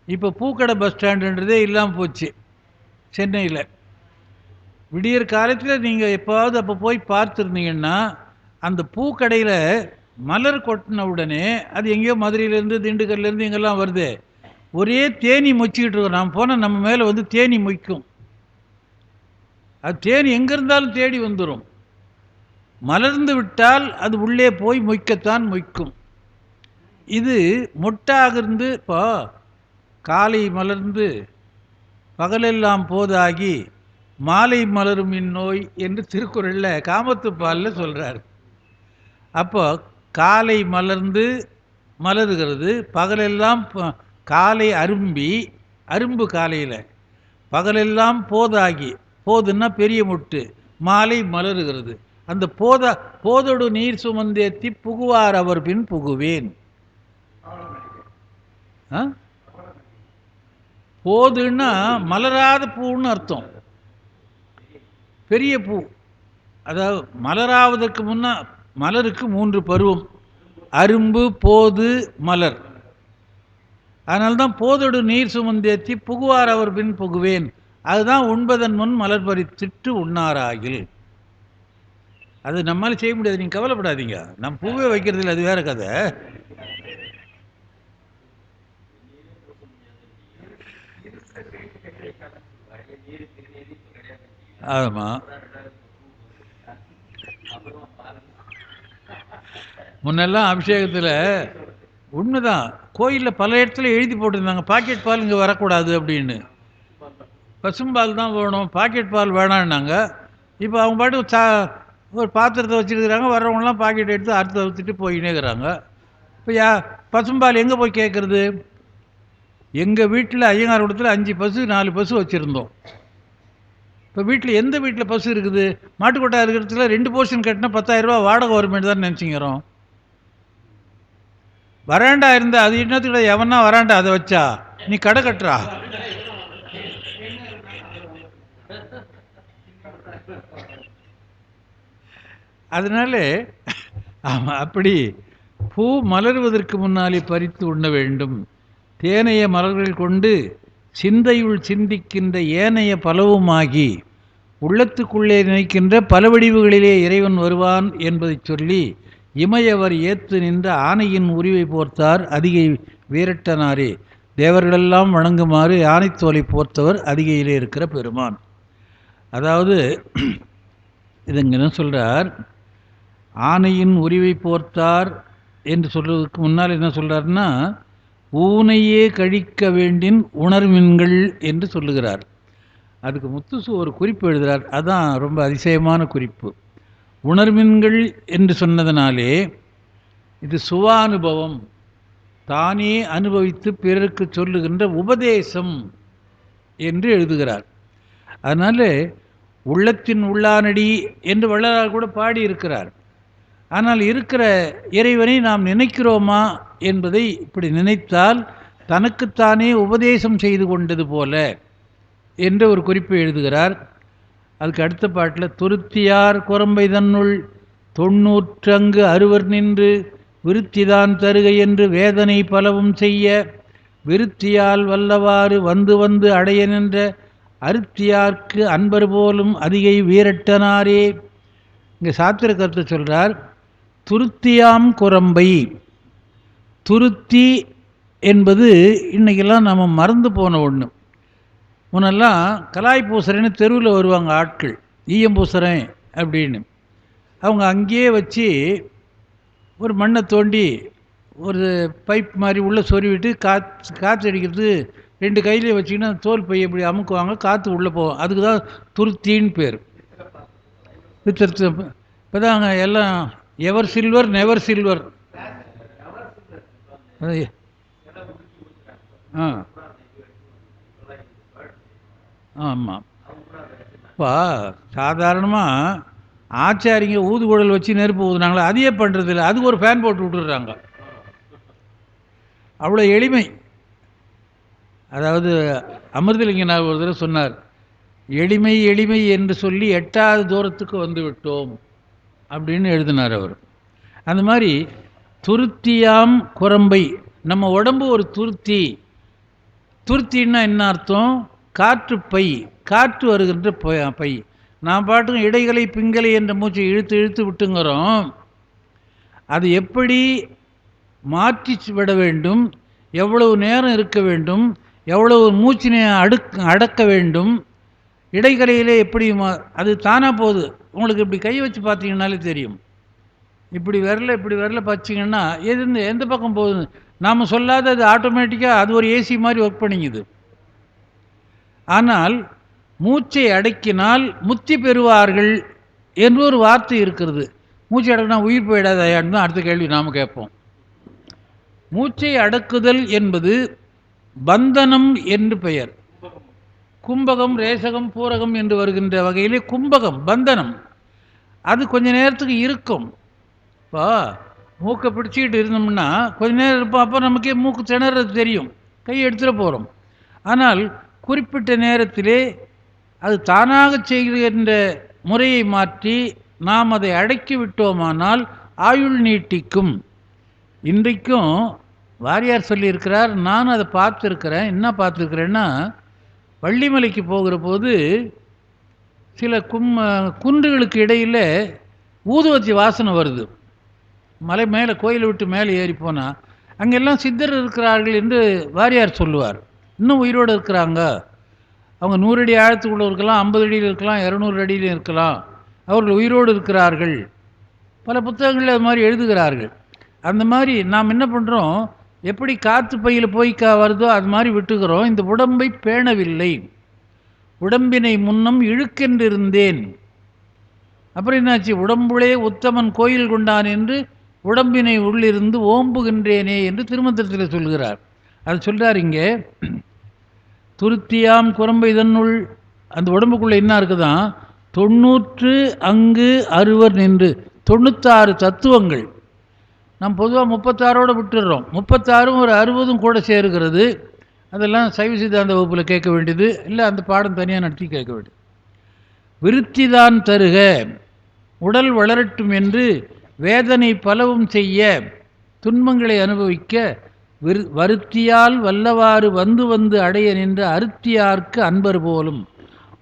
இப்போ பூக்கடை பஸ் ஸ்டாண்டுன்றதே இல்லாமல் போச்சு சென்னையில். விடியற் காலத்தில் நீங்கள் எப்போவாவது அப்போ போய் பார்த்துருந்தீங்கன்னா, அந்த பூக்கடையில் மலர் கொட்டின உடனே, அது எங்கேயோ மதுரையிலேருந்து திண்டுக்கல்லேருந்து இங்கெல்லாம் வருது, ஒரே தேனி மொச்சிக்கிட்டு இருக்கோம். நாம் போனால் நம்ம மேலே தேனி மொய்க்கும். அது தேனி எங்கே இருந்தாலும் தேடி வந்துடும். மலர்ந்து விட்டால் அது உள்ளே போய் மொய்க்கத்தான் மொய்க்கும். இது மொட்டாக இருந்து இப்போ காலை மலர்ந்து பகலெல்லாம் போதாகி மாலை மலரும் இந்நோய் என்று திருக்குறளில் காமத்துப்பாலில் சொல்கிறார். அப்போ காலை மலர்ந்து மலருகிறது, பகலெல்லாம் காலை அரும்பு காலையில், பகலெல்லாம் போதாகி, போதுன்னா பெரிய மொட்டு, மாலை மலருகிறது. அந்த போதொடு நீர் சுமந்தேத்தி புகுவார் அவர் பின் புகுவேன். போதுன்னா மலராத பூன்னு அர்த்தம். பெரிய பூ, அதாவது மலராவதற்கு முன்னா, மலருக்கு 3 பருவம், அரும்பு, போது, மலர். அதனால்தான் போதொடு நீர் சுமந்தேத்தி புகுவார் அவர் பின் புகுவேன். அதுதான் உண்பதன் முன் மலர் பறித்துட்டு உண்ணாராயில். அது நம்மளால செய்ய முடியாது, நீங்கள் கவலைப்படாதீங்க. நம்ம பூவே வைக்கிறது இல்லை, அது வேற கதை. ஆமாம், முன்னெல்லாம் அபிஷேகத்தில் உண்மைதான், கோயிலில் பல இடத்துல எழுதி போட்டிருந்தாங்க, பாக்கெட் பால் இங்கே வரக்கூடாது அப்படின்னு. பசும்பால் தான் வேணும், பாக்கெட் பால் வேணான்னாங்க. இப்போ அவங்க பாட்டு ஒரு பாத்திரத்தை வச்சுருக்கிறாங்க, வர்றவங்களாம் பாக்கெட் எடுத்து அறுத்து வச்சுட்டு போயினே இருக்கிறாங்க. இப்போ பசும்பால் எங்கே போய் கேட்குறது? எங்கள் வீட்டில் ஐயங்கார் கூடத்தில் 5 பசு 4 பசு வச்சுருந்தோம். இப்போ வீட்டில் எந்த வீட்டில் பசு இருக்குது? மாட்டுக்கொட்டா இருக்கிறதுல 2 போர்ஷன் கட்டினா 10,000 ரூபா வாடகை கவர்மெண்ட் தான் நினச்சிக்கிறோம். வராண்டா இருந்தால் அது இன்னத்துக்கிட்ட எவனா வராண்டா அதை வச்சா நீ கடை கட்டுறா. அதனால அப்படி பூ மலர்வதற்கு முன்னாலே பறித்து உண்ண வேண்டும். தேனைய மலர்கள் கொண்டு சிந்தையுள் சிந்திக்கின்ற ஏனைய பலவுமாகி உள்ளத்துக்குள்ளே நினைக்கின்ற பல வடிவுகளிலே இறைவன் வருவான் என்பதை சொல்லி இமையவர் ஏத்து நின்ற ஆணையின் உரிவை போர்த்தார் அதிகை வீரட்டனாரே. தேவர்களெல்லாம் வணங்குமாறு யானைத்தோலை போர்த்தவர் அதிகையிலே இருக்கிற பெருமான். அதாவது இதுங்க என்ன சொல்கிறார், ஆணையின் உரிவை போர்த்தார் என்று சொல்றதுக்கு முன்னால் என்ன சொல்கிறார்னா, ஊனையே கழிக்க வேண்டின் உணர்மின்கள் என்று சொல்லுகிறார். அதுக்கு முத்துசு ஒரு குறிப்பு எழுதுகிறார், அதுதான் ரொம்ப அதிசயமான குறிப்பு. உணர்மின்கள் என்று சொன்னதனாலே இது சுவானுபவம், தானே அனுபவித்து பிறருக்கு சொல்லுகின்ற உபதேசம் என்று எழுதுகிறார். அதனால் உள்ளத்தின் உள்ளானடி என்று வள்ளலார் கூட பாடியிருக்கிறார். ஆனால் இருக்கிற இறைவனை நாம் நினைக்கிறோமா என்பதை இப்படி நினைத்தால் தனக்குத்தானே உபதேசம் செய்து கொண்டது போல என்ற ஒரு குறிப்பை எழுதுகிறார். அதுக்கு அடுத்த பாட்டில் துருத்தியார் குரம்பை தன்னுள் 90 அறுவர் நின்று விருத்திதான் தருகை என்று வேதனை பலவும் செய்ய விருத்தியால் வல்லவாறு வந்து வந்து அடைய நின்ற அருத்தியார்க்கு அன்பர் போலும் அதிகை வீரட்டனாரே. இங்கே சாத்திர கருத்தை சொல்கிறார். துருத்தியாம் குரம்பை, துருத்தி என்பது இன்றைக்கெல்லாம் நம்ம மறந்து போன ஒன்று. முன்னெல்லாம் கலாய் பூசறேன்னு தெருவில் வருவாங்க ஆட்கள், ஈயம் பூசறேன் அப்படின்னு. அவங்க அங்கேயே வச்சு ஒரு மண்ணை தோண்டி ஒரு பைப் மாதிரி உள்ளே சொருவிட்டு காற்று அடிக்கிறது 2 கையிலே வச்சிங்கன்னா தோல் பை இப்படி அமுக்குவாங்க, காற்று உள்ளே போவோம். அதுக்கு தான் துருத்தின்னு பேர். இப்போ தான் எல்லாம் எவர் சில்வர் நெவர் சில்வர். ஆமாம். இப்போ சாதாரணமாக ஆச்சாரிங்க ஊதுகுழல் வச்சு நெருப்பு ஊதுனாங்களா, அதையே பண்ணுறதில்ல, அதுக்கு ஒரு ஃபேன் போட்டு விட்டுடுறாங்க. அவ்வளோ எளிமை. அதாவது அமிர்தலிங்கனார் ஒரு தடவை சொன்னார், எளிமை எளிமை என்று சொல்லி 8வது தூரத்துக்கு வந்து விட்டோம் அப்படின்னு எழுதினார் அவர். அந்த மாதிரி துருத்தியாம் குரம்பை, நம்ம உடம்பு ஒரு துருத்தி. துருத்தின்னா என்ன அர்த்தம்? காற்று பை, காற்று வருகின்ற பை. நான் பாட்டுக்கும் இடைகளை பிங்களை என்ற மூச்சை இழுத்து இழுத்து விட்டுங்கிறோம். அது எப்படி மாற்றி விட வேண்டும், எவ்வளவு நேரம் இருக்க வேண்டும், எவ்வளவு மூச்சினை அடக்க வேண்டும், இடைகலையிலே எப்படி அது தானாக போகுது. உங்களுக்கு இப்படி கை வச்சு பார்த்தீங்கன்னாலே தெரியும். இப்படி வரல பச்சிங்கன்னா எந்த பக்கம் போகுது நாம் சொல்லாத, அது ஆட்டோமேட்டிக்காக அது ஒரு ஏசி மாதிரி ஒர்க் பண்ணிங்குது. ஆனால் மூச்சை அடக்கினால் முத்தி பெறுவார்கள் என்று ஒரு வார்த்தை இருக்கிறது. மூச்சை அடக்கினா உயிர் போயிடாதான்னு தான் அடுத்த கேள்வி நாம் கேட்போம். மூச்சை அடக்குதல் என்பது பந்தனம் என்று பெயர். கும்பகம், ரேசகம், பூரகம் என்று வருகின்ற வகையிலே கும்பகம் பந்தனம். அது கொஞ்ச நேரத்துக்கு இருக்கும். இப்போ மூக்கை பிடிச்சிக்கிட்டு இருந்தோம்னா கொஞ்ச நேரம் இருப்போம், அப்போ நமக்கே மூக்கு திணறது தெரியும், கையை எடுத்துகிட்டு போகிறோம். ஆனால் குறிப்பிட்ட நேரத்திலே அது தானாக செய்கின்ற முறையை மாற்றி நாம் அதை அடக்கி விட்டோமானால் ஆயுள் நீட்டிக்கும். இன்றைக்கும் வாரியார் சொல்லியிருக்கிறார், நானும் அதை பார்த்துருக்கிறேன். என்ன பார்த்துருக்கிறேன்னா, வள்ளிமலைக்கு போகிற போது சில குன்றுகளுக்கு இடையில் ஊதுவத்தி வாசனை வருது. மலை மேலே, கோயிலை விட்டு மேலே ஏறி போனால் அங்கெல்லாம் சித்தர் இருக்கிறார்கள் என்று வாரியார் சொல்லுவார். இன்னும் உயிரோடு இருக்கிறாங்க. அவங்க 100 அடி ஆழத்துக்குள்ளே இருக்கலாம், 50 அடியில் இருக்கலாம், 200 அடியில் இருக்கலாம். அவர்கள் உயிரோடு இருக்கிறார்கள். பல புத்தகங்களில் அது மாதிரி எழுதுகிறார்கள். அந்த மாதிரி நாம் என்ன பண்ணுறோம், எப்படி காற்று பையில் போய் வருதோ அது மாதிரி விட்டுக்கிறோம். இந்த உடம்பை பேணவில்லை. உடம்பினை முன்னம் இழுக்கென்றிருந்தேன். அப்புறம் என்னாச்சு, உடம்புளே உத்தமன் கோயில் கொண்டான் என்று உடம்பினை உள்ளிருந்து ஓம்புகின்றேனே என்று திருமந்திரத்தில் சொல்கிறார். அது சொல்கிறார் இங்கே. துருத்தியாம் குரம்பை தன்னுள், அந்த உடம்புக்குள்ளே என்ன இருக்குதான், 90 அறுவர் நின்று, 96 தத்துவங்கள். நம்ம பொதுவாக 36ஓடு விட்டுடுறோம். 36ம் ஒரு 60ம் கூட சேருகிறது. அதெல்லாம் சைவ சித்தாந்த வகுப்பில் கேட்க வேண்டியது, இல்லை அந்த பாடம் தனியாக நடத்தி கேட்க வேண்டியது. விருத்திதான் தருக, உடல் வளரட்டும் என்று வேதனை பலவும் செய்ய, துன்பங்களை அனுபவிக்க, வருத்தியால் வல்லவாறு வந்து வந்து அடைய நின்ற அருத்தியார்க்கு அன்பர் போலும்.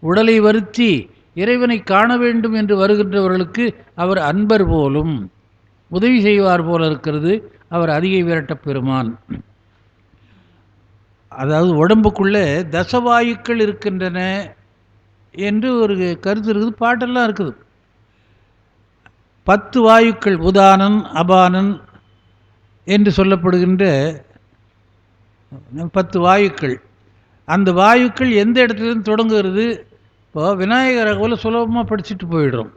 உடலை வருத்தி இறைவனை காண வேண்டும் என்று வருகின்றவர்களுக்கு அவர் அன்பர் போலும். உதவி செய்வார் போல இருக்கிறது அவர் அதிகை விரட்டப் பெருமான். அதாவது உடம்புக்குள்ளே தசவாயுக்கள் இருக்கின்றன என்று ஒரு கருத்து இருக்குது, பாட்டெல்லாம் இருக்குது. 10 வாயுக்கள், உதானன் அபானன் என்று சொல்லப்படுகின்ற 10 வாயுக்கள். அந்த வாயுக்கள் எந்த இடத்துலேருந்து தொடங்குகிறது? இப்போ விநாயகரை போல சுலபமாக படிச்சுட்டு போயிடுறோம்.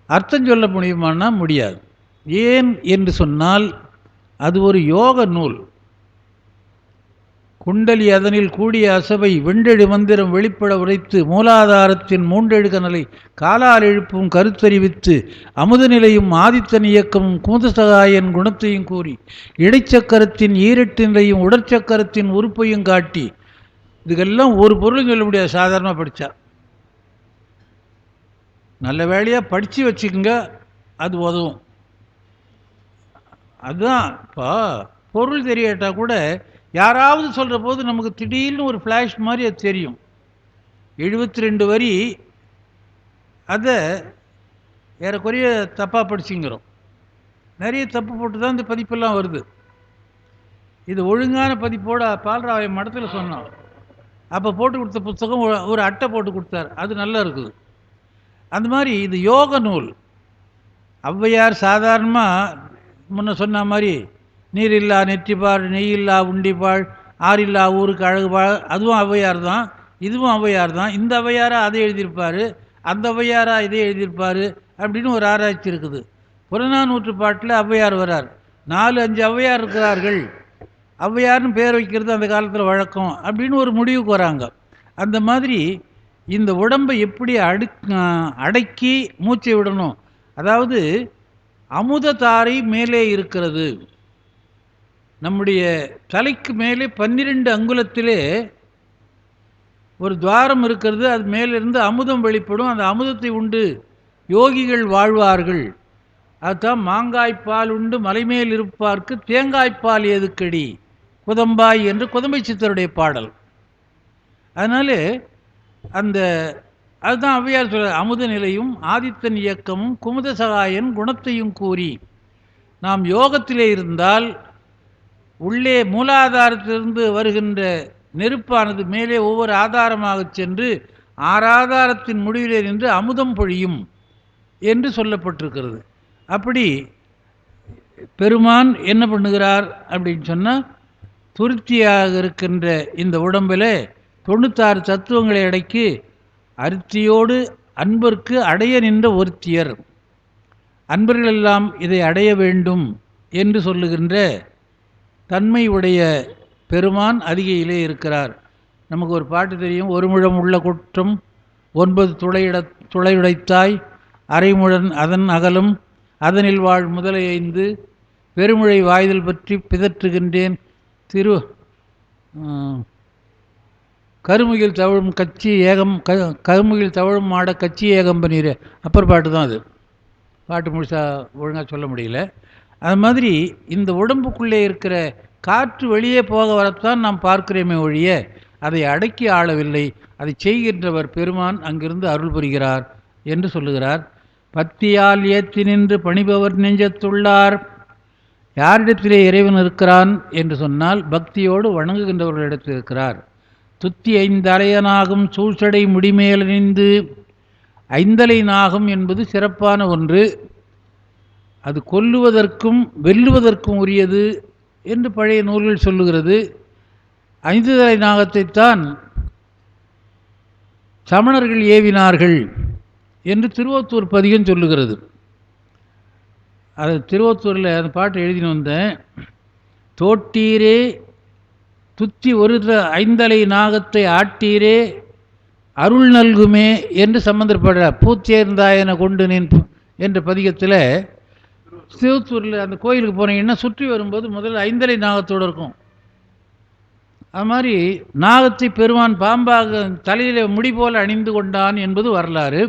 அர்த்தம் சொல்ல முடியுமான்னா முடியாது. ஏன் என்று சொன்னால் அது ஒரு யோக நூல். குண்டலி அதனில் கூடிய அசபை வெண்டெழு மந்திரம் வெளிப்பட உரைத்து மூலாதாரத்தின் மூன்றெழு கனலை காலால் எழுப்பும் கருத்தறிவித்து அமுத நிலையும் ஆதித்தன் இயக்கமும் கூந்தசகாயன் குணத்தையும் கூறி இடைச்சக்கரத்தின் ஈரட்டு நிலையும் உடற்சக்கரத்தின் உறுப்பையும் காட்டி, இதுக்கெல்லாம் ஒரு பொருளும் சொல்ல முடியாது சாதாரணமாக படித்தா. நல்ல வேலையாக படித்து வச்சுக்கோங்க, அது உதவும். அதுதான் இப்போ பொருள் தெரியாட்டால் கூட யாராவது சொல்கிற போது நமக்கு திடீர்னு ஒரு ஃப்ளாஷ் மாதிரி அது தெரியும். 72 வரி அதை ஏறக்குறைய தப்பாக படிச்சுங்கிறோம். நிறைய தப்பு போட்டு தான் இந்த பதிப்பெல்லாம் வருது. இது ஒழுங்கான பதிப்போடு பால்ராய மடத்தில் சொன்னோம். அப்போ போட்டு கொடுத்த புத்தகம் ஒரு அட்டை போட்டு கொடுத்தார், அது நல்லா இருக்குது. அந்த மாதிரி இது யோக நூல். ஔவையார் சாதாரணமாக முன்ன சொன்ன மாதிரி நீரில்லா நெற்றிப்பாள், நெய்யில்லா உண்டிப்பாள், ஆறில்லா ஊருக்கு அழகுபாள், அதுவும் ஔவையார் தான், இதுவும் ஔவையார் தான். இந்த ஔவையாரா அதை எழுதியிருப்பார், அந்த ஔவையாரா இதை எழுதியிருப்பார் அப்படின்னு ஒரு ஆராய்ச்சி இருக்குது. புறநானூற்று பாட்டில் ஔவையார் வரார், 4-5 ஔவையார் இருக்கிறார்கள், ஔவையார்னு பேர் வைக்கிறது அந்த காலத்தில் வழக்கம் அப்படின்னு ஒரு முடிவுக்கு வராங்க. அந்த மாதிரி இந்த உடம்பை எப்படி அடக்கி மூச்சை விடணும். அதாவது அமுதத்தாரை மேலே இருக்கிறது, நம்முடைய தலைக்கு மேலே 12 அங்குலத்திலே ஒரு துவாரம் இருக்கிறது. அது மேலிருந்து அமுதம் வெளிப்படும். அந்த அமுதத்தை உண்டு யோகிகள் வாழ்வார்கள். அதுதான் மாங்காய்ப்பால் உண்டு மலைமேல் இருப்பார்க்கு தேங்காய்ப்பால் ஏதுக்கடி குதம்பாய் என்று குதம்பை சித்தருடைய பாடல். அதனால அந்த அதுதான் ஔவையார் சொல்ற அமுத நிலையும் ஆதித்தன் இயக்கமும் குமுத சகாயன் குணத்தையும் கூறி. நாம் யோகத்திலே இருந்தால் உள்ளே மூலாதாரத்திலிருந்து வருகின்ற நெருப்பானது மேலே ஒவ்வொரு ஆதாரமாக சென்று 6 ஆதாரத்தின் முடிவிலே நின்று அமுதம் பொழியும் என்று சொல்லப்பட்டிருக்கிறது. அப்படி பெருமான் என்ன பண்ணுகிறார் அப்படின்னு சொன்னால், துருத்தியாக இருக்கின்ற இந்த உடம்பில் 96 தத்துவங்களை அடக்கி அருத்தியோடு அன்பர்க்கு அடைய நின்ற ஒருத்தியர், அன்பர்களெல்லாம் இதை அடைய வேண்டும் என்று சொல்லுகின்ற தன்மை உடைய பெருமான் அதிகையிலே இருக்கிறார். நமக்கு ஒரு பாட்டு தெரியும், ஒரு முழம் உள்ள குற்றம் 9 துளையுடைத்தாய் அரைமுழன் அதன் அகலும் அதனில் வாழ் முதலை 5 பெருமுழை வாய்தல் பற்றி பிதற்றுகின்றேன் திரு கருமுகில் தவழும் கச்சி ஏகம் கருமுகில் தவழும் மாட கச்சி ஏகம்பனீர். அப்பர் பாட்டு தான் அது. பாட்டு முழுசாக ஒழுங்காக சொல்ல முடியல. அது மாதிரி இந்த உடம்புக்குள்ளே இருக்கிற காற்று வெளியே போக வரத்தான் நாம் பார்க்கிறோமே ஒழிய அதை அடக்கி ஆளவில்லை. அதை செய்கின்றவர் பெருமான் அங்கிருந்து அருள் புரிகிறார் என்று சொல்லுகிறார். பக்தியால் ஏற்றி நின்று பணிபவர் நெஞ்சத்துள்ளார். யாரிடத்திலே இறைவன் இருக்கிறான் என்று சொன்னால் பக்தியோடு வணங்குகின்றவர்களிடத்தில் இருக்கிறார். துத்தி 5 அலையனாகும் சூழ்சடை முடிமேலணிந்து. 5 அலை நாகம் என்பது சிறப்பான ஒன்று. அது கொல்லுவதற்கும் வெல்லுவதற்கும் உரியது என்று பழைய நூல்கள் சொல்லுகிறது. 5 தலை நாகத்தைத்தான் சமணர்கள் ஏவினார்கள் என்று திருவொத்தூர் பதிகம் சொல்லுகிறது. அது திருவொத்தூரில் அந்த பாட்டு எழுதினு வந்தேன். தோட்டீரே துத்தி ஒரு 5 அலை நாகத்தை ஆட்டீரே அருள் நல்குமே என்று சம்பந்தப்படுறார். பூச்சேர்ந்தாயன கொண்டு நின் என்ற பதிகத்தில் திருவொத்தூரில் அந்த கோயிலுக்கு போனீங்கன்னா சுற்றி வரும்போது முதல்ல 5 அலை நாகத்தோடு இருக்கும். அது மாதிரி நாகத்தை பெருமான் பாம்பாக தலையில் முடி போல் அணிந்து கொண்டான் என்பது வரலாறு.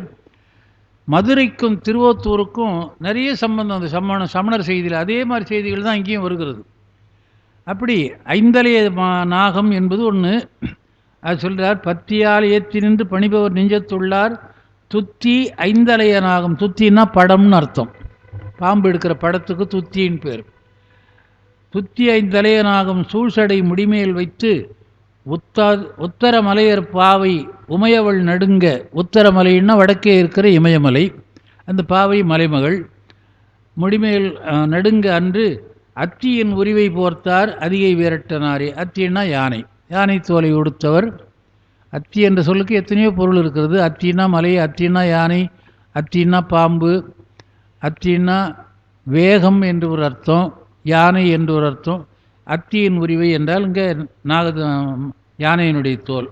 மதுரைக்கும் திருவொத்தூருக்கும் நிறைய சம்பந்தம் அந்த சமணர் செய்தியில். அதே மாதிரி செய்திகள் தான் இங்கேயும் வருகிறது. அப்படி 5 அலை நாகம் என்பது ஒன்று. அது சொல்கிறார், பத்தியால் ஏற்றி நின்று பணிபவர் நெஞ்சத்துள்ளார் துத்தி 5 அலைய நாகம். துத்தின்னா படம்னு அர்த்தம். பாம்பு எடுக்கிற படத்துக்கு துத்தின்னு பேர். துத்தி ஐந்தலையனாகும் சூழ்சடை முடிமேல் வைத்து உத்தர மலையர் பாவை உமையவள் நடுங்க. உத்தரமலைன்னா வடக்கே இருக்கிற இமயமலை, அந்த பாவை மலைமகள் முடிமேல் நடுங்க அன்று அத்தியின் உரிவை போர்த்தார் அதிகை வீரட்டனாரே. அத்தின்னா யானை, யானை தோலை உடுத்தவர். அத்தி என்ற சொல்லுக்கு எத்தனையோ பொருள் இருக்கிறது. அத்தின்னா மலை, அத்தின்னா யானை, அத்தின்னா பாம்பு, அத்தின்னா வேகம் என்று ஒரு அர்த்தம், யானை என்று ஒரு அர்த்தம். அத்தியின் உரிவை என்றால் இங்கே யானையினுடைய தோல்.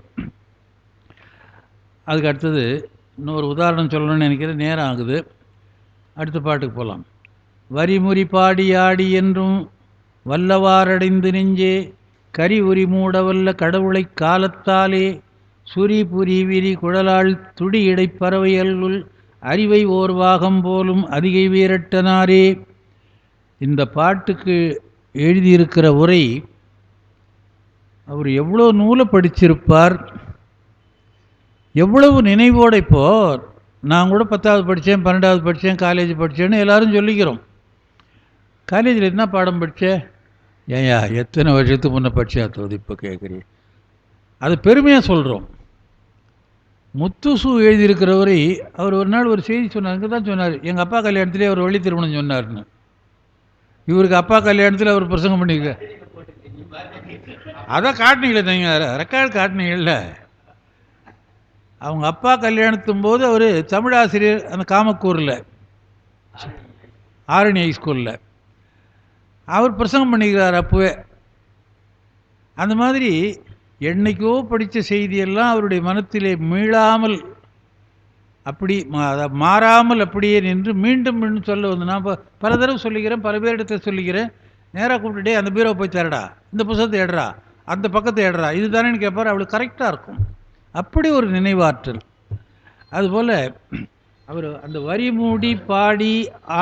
அதுக்கு அடுத்தது இன்னொரு உதாரணம் சொல்லணும்னு நினைக்கிறேன், நேரம் ஆகுது. அடுத்த பாட்டுக்கு போகலாம். வரிமுறி பாடி ஆடி என்றும் வல்லவாரடைந்து நெஞ்சே கரி உரி மூடவல்ல கடவுளை காலத்தாலே சுரி புரி விரி குழலாள் துடி இடைப் பறவையல்லுள் அறிவை ஓர்வாகம் போலும் அதிகை வீரட்டனாரே. இந்த பாட்டுக்கு எழுதியிருக்கிற உரை அவர் எவ்வளோ நூலை படிச்சிருப்பார், எவ்வளவு நினைவோடு. இப்போது நான் கூட 10வது படித்தேன், 12வது படித்தேன், காலேஜ் படித்தேன்னு எல்லோரும் சொல்லிக்கிறோம். காலேஜில் என்ன பாடம் படித்தேன்? ஏயா எத்தனை வருஷத்துக்கு முன்னே படித்தா தோது இப்போ கேட்குறீ? அது பெருமையாக சொல்கிறோம். முத்துசு எழுதியிருக்கிறவரை அவர் ஒரு நாள் ஒரு செய்தி சொன்னார். இங்கே தான் சொன்னார், எங்கள் அப்பா கல்யாணத்திலே அவர் வழி திருமணம் சொன்னார்னு. இவருக்கு அப்பா கல்யாணத்தில் அவர் பிரசங்கம் பண்ணிக்க. அதான் காட்டினீங்களே, நீங்கள் ரெக்கார்டு காட்டினீங்கல்ல. அவங்க அப்பா கல்யாணத்தும் போது அவர் தமிழாசிரியர், அந்த காமக்கூரில் ஆரணி ஹைஸ்கூலில் அவர் பிரசங்கம் பண்ணிக்கிறார் அப்போவே. அந்த மாதிரி என்னைக்கோ படித்த செய்தியெல்லாம் அவருடைய மனத்திலே மீளாமல், அப்படி மாறாமல் அப்படியே நின்று மீண்டும் மீண்டும் சொல்ல வந்து, நான் பல தடவை சொல்லிக்கிறேன், பல பேரிடத்தை சொல்லிக்கிறேன். நேராக கூப்பிட்டுட்டே அந்த பீரோவை போய் தேடா, இந்த புத்தகத்தை எடுறா, அந்த பக்கத்தை எடுறா, இது தானேன்னு கேட்பார். அவளுக்கு கரெக்டாக இருக்கும். அப்படி ஒரு நினைவாற்றல். அதுபோல் அவர் அந்த வரி மூடி பாடி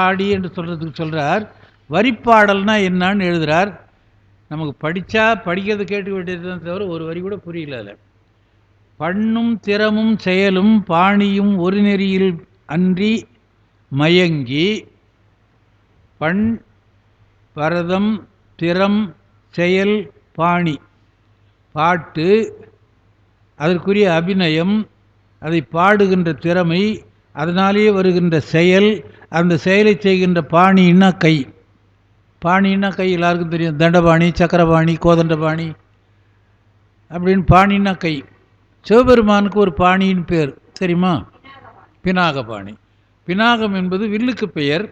ஆடி என்று சொல்கிறதுக்கு சொல்கிறார். வரிப்பாடல்னா என்னான்னு எழுதுகிறார். நமக்கு படிக்கிறது கேட்டு விட்டதுதான் தவிர ஒரு வரி கூட புரியல. அதில் பண்ணும் திறமும் செயலும் பாணியும் ஒரு நெறியில் அன்றி மயங்கி, பண் பரதம் திறம் செயல் பாணி, பாட்டு, அதற்குரிய அபிநயம், அதை பாடுகின்ற திறமை, அதனாலேயே வருகின்ற செயல், அந்த செயலை செய்கின்ற பாணின்னா கை. பாணின்னா கை எல்லாருக்கும் தெரியும். தண்டபாணி, சக்கரபாணி, கோதண்டபாணி அப்படின்னு பாணின்னா கை. சிவபெருமானுக்கு ஒரு பாணின்னு பேர் தெரியுமா? பினாகபாணி. பினாகம் என்பது வில்லுக்கு பெயர்.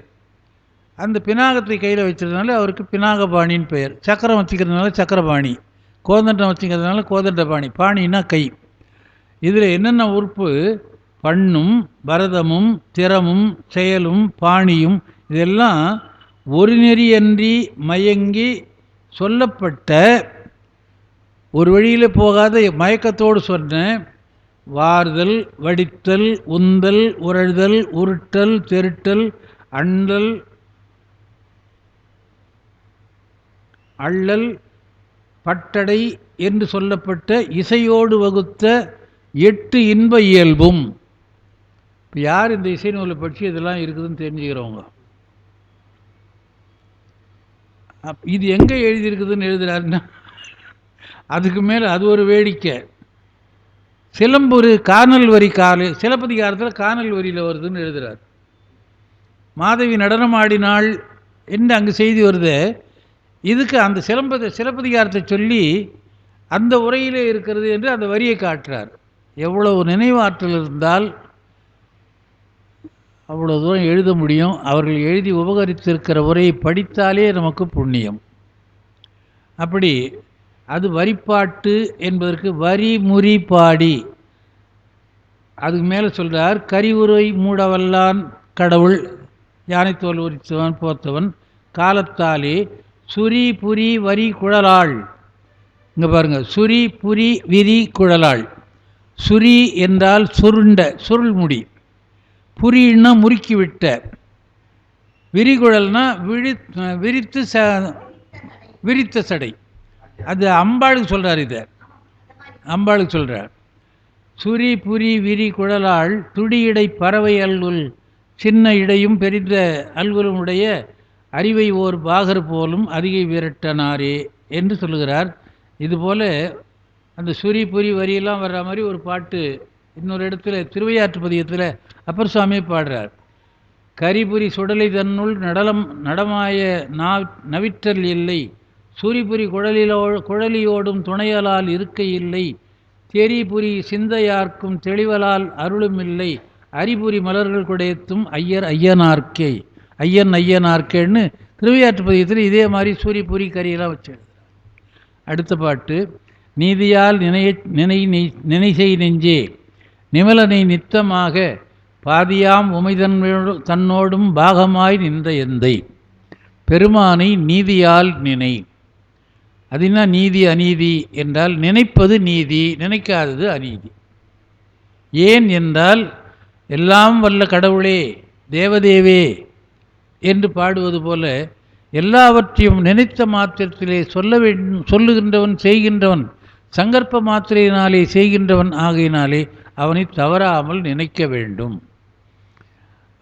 அந்த பினாகத்தை கையில் வச்சதுனால அவருக்கு பினாகபாணின்னு பெயர். சக்கரம் வச்சுக்கிறதுனால சக்கரபாணி, கோதண்டம் வச்சுக்கிறதுனால கோதண்டபாணி. பாணின்னா கை. இதில் என்னென்ன உறுப்பு? பண்ணும் பரதமும் திறமும் செயலும் பாணியும், இதெல்லாம் ஒரு நெறியன்றி மயங்கி சொல்லப்பட்ட, ஒரு வழியில் போகாத மயக்கத்தோடு சொன்ன வார்தல், வடித்தல், உந்தல், உரழ்தல், உருட்டல், தெருட்டல், அண்டல், அள்ளல், பட்டடை என்று சொல்லப்பட்ட இசையோடு வகுத்த 8 இன்ப இயல்பும். இப்போ யார் இந்த இசை நூலை படித்து இதெல்லாம் இருக்குதுன்னு தெரிஞ்சுக்கிறவங்க? இது எங்கே எழுதியிருக்குதுன்னு எழுதுறாருன்னா அதுக்கு மேலே அது ஒரு வேடிக்கை. சிலம்புரு காணல் வரி சிலப்பதிகாரத்தில் காணல் வரியில் வருதுன்னு எழுதுகிறார். மாதவி நடனம் ஆடினாள் என்று அங்கே செய்தி வருது. இதுக்கு அந்த சிலப்பதிகாரத்தை சொல்லி அந்த உரையிலே இருக்கிறது என்று அந்த வரியை காட்டுறார். எவ்வளவு நினைவாற்றல் இருந்தால் அவ்வளோ தூரம் எழுத முடியும். அவர்கள் எழுதி உபகரித்திருக்கிற உரையை படித்தாலே நமக்கு புண்ணியம். அப்படி அது வரிப்பாட்டு என்பதற்கு வரி முறி பாடி. அதுக்கு மேலே சொல்கிறார், கரிவுரை மூடவல்லான் கடவுள், யானைத்தோல் உரித்தவன் போத்தவன் காலத்தாலே சுரி புரி வரி குழலாள். இங்கே பாருங்கள், சுரி புரி விரி குழலாள். சுரி என்றால் சுருண்ட சுருள்முடி, புரின்னா முறுக்கி விட்ட, விரிகுழல்னா விரித்த சடை. அது அம்பாளுக்கு சொல்கிறார். இதை அம்பாளுக்கு சொல்கிறார். சுரி புரி விரி குழலாள் துடியடை பறவை அல்லுள் சின்ன இடையும் பெரிந்த அல்குலமுடைய அறிவை ஓர் பாகர் போலும் அதிகை விரட்டனாரே என்று சொல்லுகிறார். இதுபோல் அந்த சுரி புரி வரியெல்லாம் வர்ற மாதிரி ஒரு பாட்டு இன்னொரு இடத்துல திருவையாற்று பதிகத்தில் அப்பர் சுவாமியே பாடுறார். கரிபுரி சுடலை தன்னுள் நடமாய நவிற்றல் இல்லை, சூரிபுரி குழலியோடும் துணையலால் இருக்கை இல்லை, தெரிபுரி சிந்தையார்க்கும் தெளிவலால் அருளும் இல்லை, அரிபுரி மலர்கள் குடையத்தும் ஐயனார்க்கே ஐயனார்க்கேன்னு திருவையாற்று பதிகத்தில் இதே மாதிரி சூரிபுரி கரியெல்லாம் வச்சு. அடுத்த பாட்டு, நீதியால் நினைசெய் நெஞ்சே நிமலனை நித்தமாக பாதியாம் தன்னோடும் பாகமாய் நின்ற எந்தை பெருமானை நீதியால் நினை. அதுனா நீதி அநீதி என்றால் நினைப்பது நீதி, நினைக்காதது அநீதி. ஏன் என்றால் எல்லாம் வல்ல கடவுளே தேவதேவே என்று பாடுவது போல எல்லாவற்றையும் நினைத்த மாத்திரத்திலே சொல்லுகின்றவன் செய்கின்றவன், சங்கற்ப மாத்திரையினாலே செய்கின்றவன் ஆகையினாலே அவனை தவறாமல் நினைக்க வேண்டும்.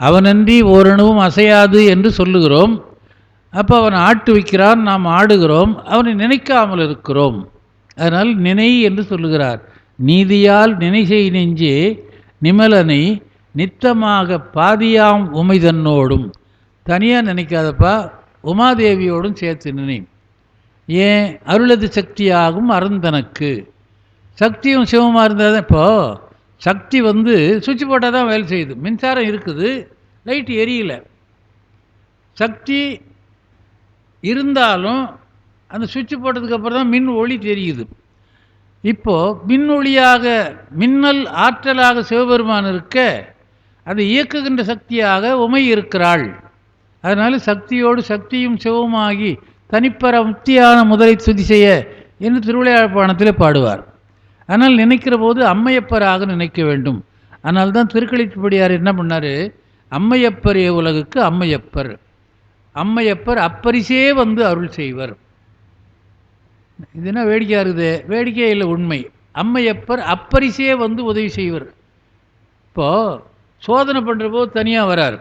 அவனன்றி ஓரணுவும் அசையாது என்று சொல்லுகிறோம். அப்போ அவன் ஆட்டு வைக்கிறான், நாம் ஆடுகிறோம், அவனை நினைக்காமல் இருக்கிறோம். அதனால் நினை என்று சொல்லுகிறார். நீதியால் நினைசெய் நெஞ்சே நிமலனை நித்தமாக பாதியாம் உமைதன்னோடும், தனியாக நினைக்காதப்பா, உமாதேவியோடும் சேர்த்து நினை. ஏன்? அருளது சக்தியாகும் அருந்தனக்கு. சக்தியும் சிவமாக இருந்தால் தான். இப்போது சக்தி சுவிட்ச் போட்டால் தான் வேலை செய்யுது. மின்சாரம் இருக்குது, லைட் எரியல. சக்தி இருந்தாலும் அந்த சுவிட்ச் போட்டதுக்கப்புறம் தான் மின் ஒளி தெரியுது. இப்போது மின் ஒளியாக மின்னல் ஆற்றலாக சிவபெருமான் இருக்க, அதை இயக்குகின்ற சக்தியாக உமை இருக்கிறாள். அதனால் சக்தியோடு சக்தியும் சிவமாகி தனிப்பெற முக்தியான முதலை துதி செய்ய என்று திருவிளையாழ்ப்பாணத்தில் பாடுவார். ஆனால் நினைக்கிற போது அம்மையப்பராக நினைக்க வேண்டும். அதனால் தான் திருக்களிப்புப்படியார் என்ன பண்ணார்? அம்மையப்பர் உலகுக்கு அம்மையப்பர், அம்மையப்பர் அப்பரிசே அருள் செய்வர். இதுனா வேடிக்கையாக இருக்குது? வேடிக்கையே இல்லை, உண்மை. அம்மையப்பர் அப்பரிசே உதவி செய்வர். இப்போது சோதனை பண்ணுற போது தனியாக வரார்,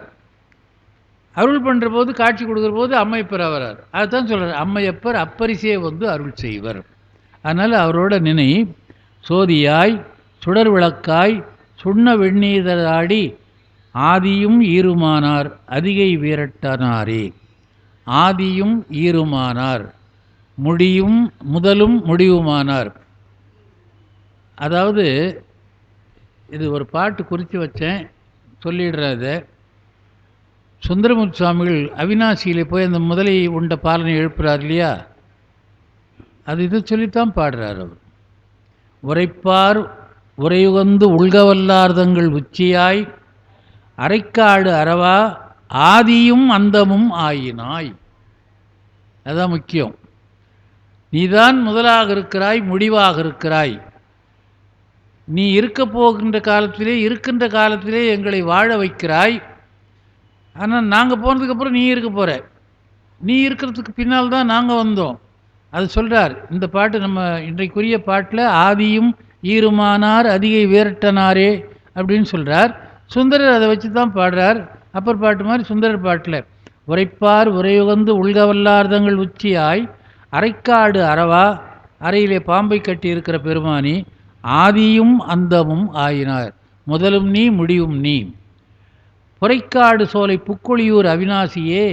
அருள் பண்ணுற போது காட்சி கொடுக்குற போது அம்மையப்பராக வரார். அதுதான் சொல்கிறார், அம்மையப்பர் அப்பரிசே அருள் செய்வர். அதனால் அவரோட நினை. சோதியாய் சுடர் விளக்காய் சுண்ண வெண்ணீதராடி ஆதியும் ஈருமானார் அதிகை வீரட்டனாரே. ஆதியும் ஈருமானார், முடியும் முதலும் முடிவுமானார். அதாவது இது ஒரு பாட்டு குறித்து வச்சேன், சொல்லிடுறத. சுந்தரமுத்து சுவாமிகள் அவினாசியிலே போய் அந்த முதலை உண்ட பாலனை எழுப்புறார் இல்லையா, அது இதை சொல்லித்தான் பாடுறார் அவர். உரைப்பார் உரையுகந்து உள்கவல்லார்தங்கள் உச்சியாய் அரைக்காடு அறவா ஆதியும் அந்தமும் ஆயினாய். அதுதான் முக்கியம். நீதான் முதலாக இருக்கிறாய், முடிவாக இருக்கிறாய். நீ இருக்க போகின்ற காலத்திலே இருக்கின்ற காலத்திலே எங்களை வாழ வைக்கிறாய். ஆனால் நாங்கள் போனதுக்கப்புறம் நீ இருக்க போகிற. நீ இருக்கிறதுக்கு பின்னால் தான் நாங்கள் வந்தோம். அது சொல்கிறார் இந்த பாட்டு. நம்ம இன்றைக்குரிய பாட்டில் ஆதியும் ஈருமானார் அதிகை வீரட்டனாரே அப்படின்னு சொல்கிறார். சுந்தரர் அதை வச்சு தான் பாடுறார். அப்பர் பாட்டு மாதிரி சுந்தரர் பாட்டில் உரைப்பார் உரையுகந்து உள்கவல்லார்தங்கள் உச்சியாய் அரைக்காடு அறவா, அறையிலே பாம்பை கட்டி இருக்கிற பெருமானி, ஆதியும் அந்தமும் ஆயினார், முதலும் நீ முடிவும் நீ. புரைக்காடு சோலை புக்கொழியூர் அவினாசியே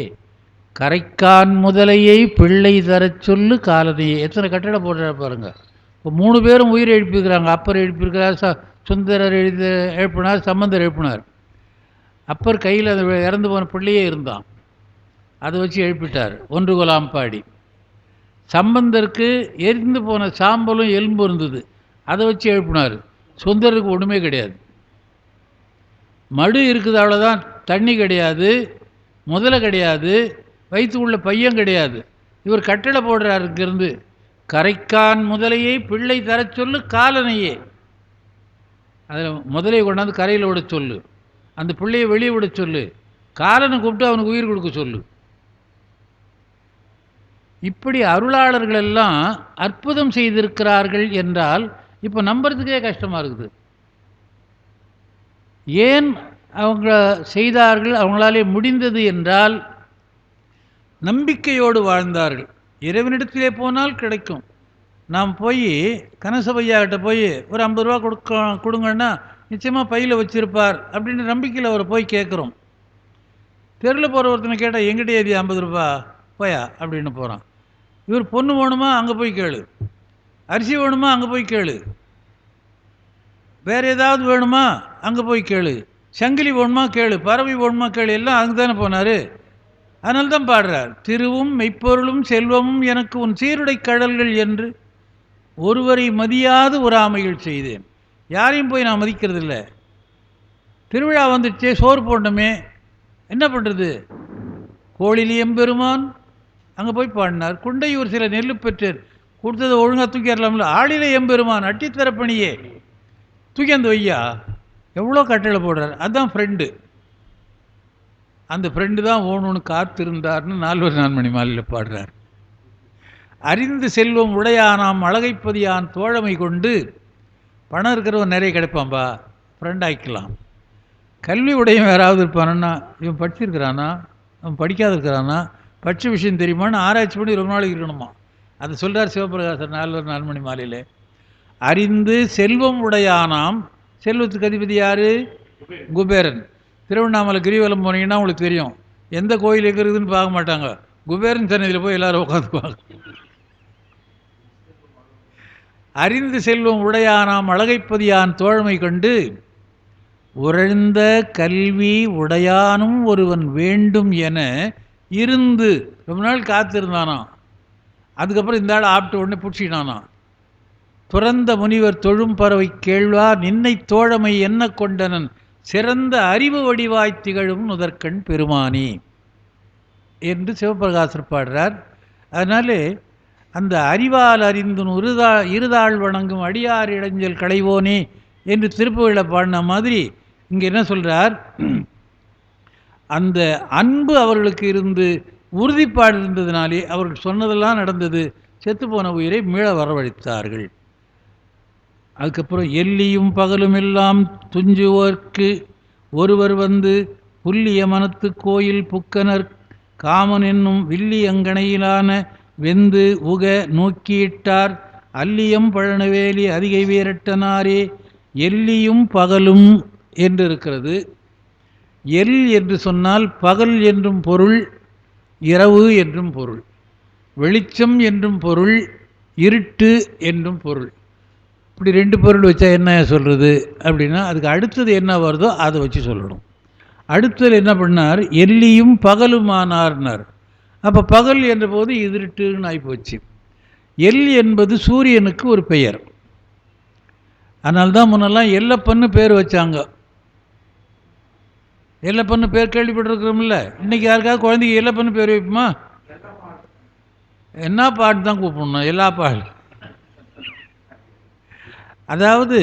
கரைக்கான் முதலையை பிள்ளை தரச் சொல்லு காலனையே. எத்தனை கட்டடம் போடுற பாருங்க. இப்போ 3 பேரும் உயிரை எழுப்பியிருக்கிறாங்க. அப்பர் எழுப்பியிருக்கிறார், சுந்தரர் எழுப்பினார், சம்பந்தர் எழுப்பினார். அப்பர் கையில் அந்த இறந்து போன பிள்ளையே இருந்தான், அதை வச்சு எழுப்பிட்டார் ஒன்று குலாம் பாடி. சம்பந்தருக்கு எரிந்து போன சாம்பலும் எலும்பு இருந்தது, அதை வச்சு எழுப்பினார். சுந்தருக்கு ஒன்றுமே கிடையாது, மடு இருக்குது அவ்வளோதான், தண்ணி கிடையாது, முதலை கிடையாது, வயிற்றுக்குள்ள பையன் கிடையாது. இவர் கட்டளை போடுறார் இங்கிருந்து, கரைக்கான் முதலையை பிள்ளை தர சொல்லு காலனையே. அதில் முதலையை கொண்டாந்து கரையில் விட சொல்லு, அந்த பிள்ளையை வெளியே விட சொல்லு, காலனை கூப்பிட்டு அவனுக்கு உயிர் கொடுக்க சொல்லு. இப்படி அருளாளர்கள் எல்லாம் அற்புதம் செய்திருக்கிறார்கள் என்றால் இப்போ நம்புறதுக்கே கஷ்டமாக இருக்குது. ஏன் அவங்க செய்தார்கள், அவங்களாலே முடிந்தது என்றால் நம்பிக்கையோடு வாழ்ந்தார்கள். இறைவனிடத்திலே போனால் கிடைக்கும். நாம் போய் கனசபையாகிட்ட போய் ஒரு 50 ரூபா கொடுங்கன்னா நிச்சயமாக பையில் வச்சுருப்பார் அப்படின்னு நம்பிக்கையில் அவரை போய் கேட்குறோம். தெருவில் போகிற ஒருத்தனை கேட்டால் எங்கிட்ட ஏதி 50 ரூபா போயா அப்படின்னு போகிறான். இவர் பொண்ணு வேணுமா அங்கே போய் கேளு, அரிசி வேணுமா அங்கே போய் கேளு, வேறு ஏதாவது வேணுமா அங்கே போய் கேளு, சங்கிலி வேணுமா கேளு, பறவை வேணுமா கேளு, எல்லாம் அங்கே தானே போனார். அதனால தான் பாடுறார், திருவும் மெய்ப்பொருளும் செல்வமும் எனக்கு உன் சீருடை கடல்கள் என்று ஒருவரை மதியாது ஒராமைகள் செய்தேன். யாரையும் போய் நான் மதிக்கிறது இல்லை. திருவிழா வந்துச்சே, சோறு போடணுமே, என்ன பண்ணுறது? கோழிலியம் பெருமான் அங்கே போய் பாடினார். குண்டையூர் சில நெல்லு பெற்றார், கொடுத்ததை ஒழுங்காக தூக்கிடலாம்ல. ஆளிலே எம்பெருமான் அட்டித்தரப்பணியே தூக்கி அந்த வையா எவ்வளோ கட்டளை போடுறார். அதுதான் ஃப்ரெண்டு. அந்த ஃப்ரெண்டு தான் ஓணுன்னு காத்திருந்தார்னு 4 மாலையில் பாடுறார். அறிந்து செல்வம் உடையானாம் அழகைப்பதியான் தோழமை கொண்டு. பணம் இருக்கிறவன் நிறைய கிடைப்பான்பா, ஃப்ரெண்ட் ஆக்கிக்கலாம். கல்வி உடையவன் யாராவது இருப்பானா, இவன் படிச்சிருக்கிறானா, அவன் படிக்காத இருக்கிறானா, படித்த விஷயம் தெரியுமான்னு ஆராய்ச்சி பண்ணி ரொம்ப நாளைக்கு இருக்கணுமா. அதை சொல்கிறார் சிவபிரகாசர் 4 மாலையில். அறிந்து செல்வம் உடையானாம், செல்வத்துக்கு அதிபதி யார்? குபேரன். திருவண்ணாமலை கிரிவலம் போனீங்கன்னா உங்களுக்கு தெரியும், எந்த கோயில் இருக்கிறதுன்னு பார்க்க மாட்டாங்க, குபேரன் சன்னதியில் போய் எல்லோரும் உட்காந்துக்குவாங்க. அறிந்து செல்வம் உடையானாம் அழகைப்பதியான் தோழமை கண்டு உறைந்த கல்வி உடையானும் ஒருவன் வேண்டும் என இருந்து ரொம்ப நாள் காத்திருந்தானா. அதுக்கப்புறம் இந்த ஆள் ஆப்ட்டு உடனே பிடிச்சினானா. துறந்த முனிவர் தொழும் பறவை கேள்வார் நின்னை தோழமை என்ன கொண்டனன் சிறந்த அறிவு வடிவாய் திகழும் நுதற்கண் பெருமானி என்று சிவபிரகாசர் பாடுறார். அதனாலே அந்த அறிவால் அறிந்துன் இருதாள் வணங்கும் அடியார் இடைஞ்சல் களைவோனே என்று திருப்புகழை பாடின மாதிரி இங்கே என்ன சொல்கிறார்? அந்த அன்பு அவர்களுக்கு இருந்து உறுதிப்பாடு இருந்ததுனாலே அவர்கள் சொன்னதெல்லாம் நடந்தது. செத்துப்போன உயிரை மீள வரவழைத்தார்கள். அதுக்கப்புறம் எல்லியும் பகலும் எல்லாம் துஞ்சுவோர்க்கு ஒருவர் வந்து புல்லிய மனத்து கோயில் புக்கனர் காமன் என்னும் வில்லி அங்கணையிலான வெந்து உக நோக்கியிட்டார் அல்லியம் பழனவேலி அதிகை வீரட்டனாரே. எல்லியும் பகலும் என்று இருக்கிறது. எல் என்று சொன்னால் பகல் என்றும் பொருள், இரவு என்றும் பொருள், வெளிச்சம் என்றும் பொருள், இருட்டு என்றும் பொருள். இப்படி 2 பொருள் வச்சா என்ன சொல்கிறது அப்படின்னா, அதுக்கு அடுத்தது என்ன வருதோ அதை வச்சு சொல்லணும். அடுத்தது என்ன பண்ணார்? எல்லியும் பகலுமானார்னார். அப்போ பகல் என்ற போது இருட்டுன்னு ஆகிப்போச்சு. எல் என்பது சூரியனுக்கு ஒரு பெயர். அதனால்தான் முன்னெல்லாம் எல்லப்பன்னு பேர் வச்சாங்க. எல்லப்பன்னு பேர் கேள்விப்பட்டிருக்கிறோம்ல. இன்றைக்கி யாருக்காவது குழந்தைக்கு எல்லப்பன்னு பேர் வைப்போமா? என்ன பாட்டு தான் கூப்பிடணும், எல்லா பாட்டு. அதாவது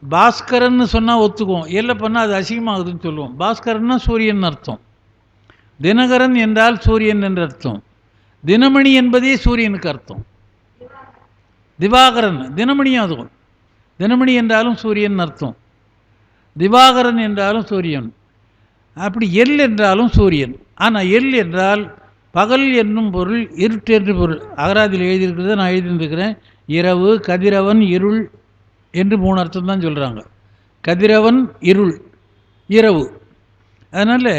பாஸ்கரன்னு சொன்னால் ஒத்துக்குவோம், எல்லப்பன்னா அது அசிங்கமாகுதுன்னு சொல்லுவோம். பாஸ்கரன்னா சூரியன் அர்த்தம். தினகரன் என்றால் சூரியன் என்று அர்த்தம். தினமணி என்பதே சூரியனுக்கு அர்த்தம். திவாகரன், தினமணியும் அதுவும். தினமணி என்றாலும் சூரியன் அர்த்தம், திவாகரன் என்றாலும் சூரியன். அப்படி எல் என்றாலும் சூரியன். ஆனால் எல் என்றால் பகல் என்னும் பொருள், இருட்டு என்று பொருள். அகராதியில் எழுதியிருக்கிறத நான் எழுதியிருக்கிறேன். இரவு, கதிரவன், இருள் என்று 3 அர்த்தம் தான் சொல்கிறாங்க. கதிரவன், இருள், இரவு. அதனால்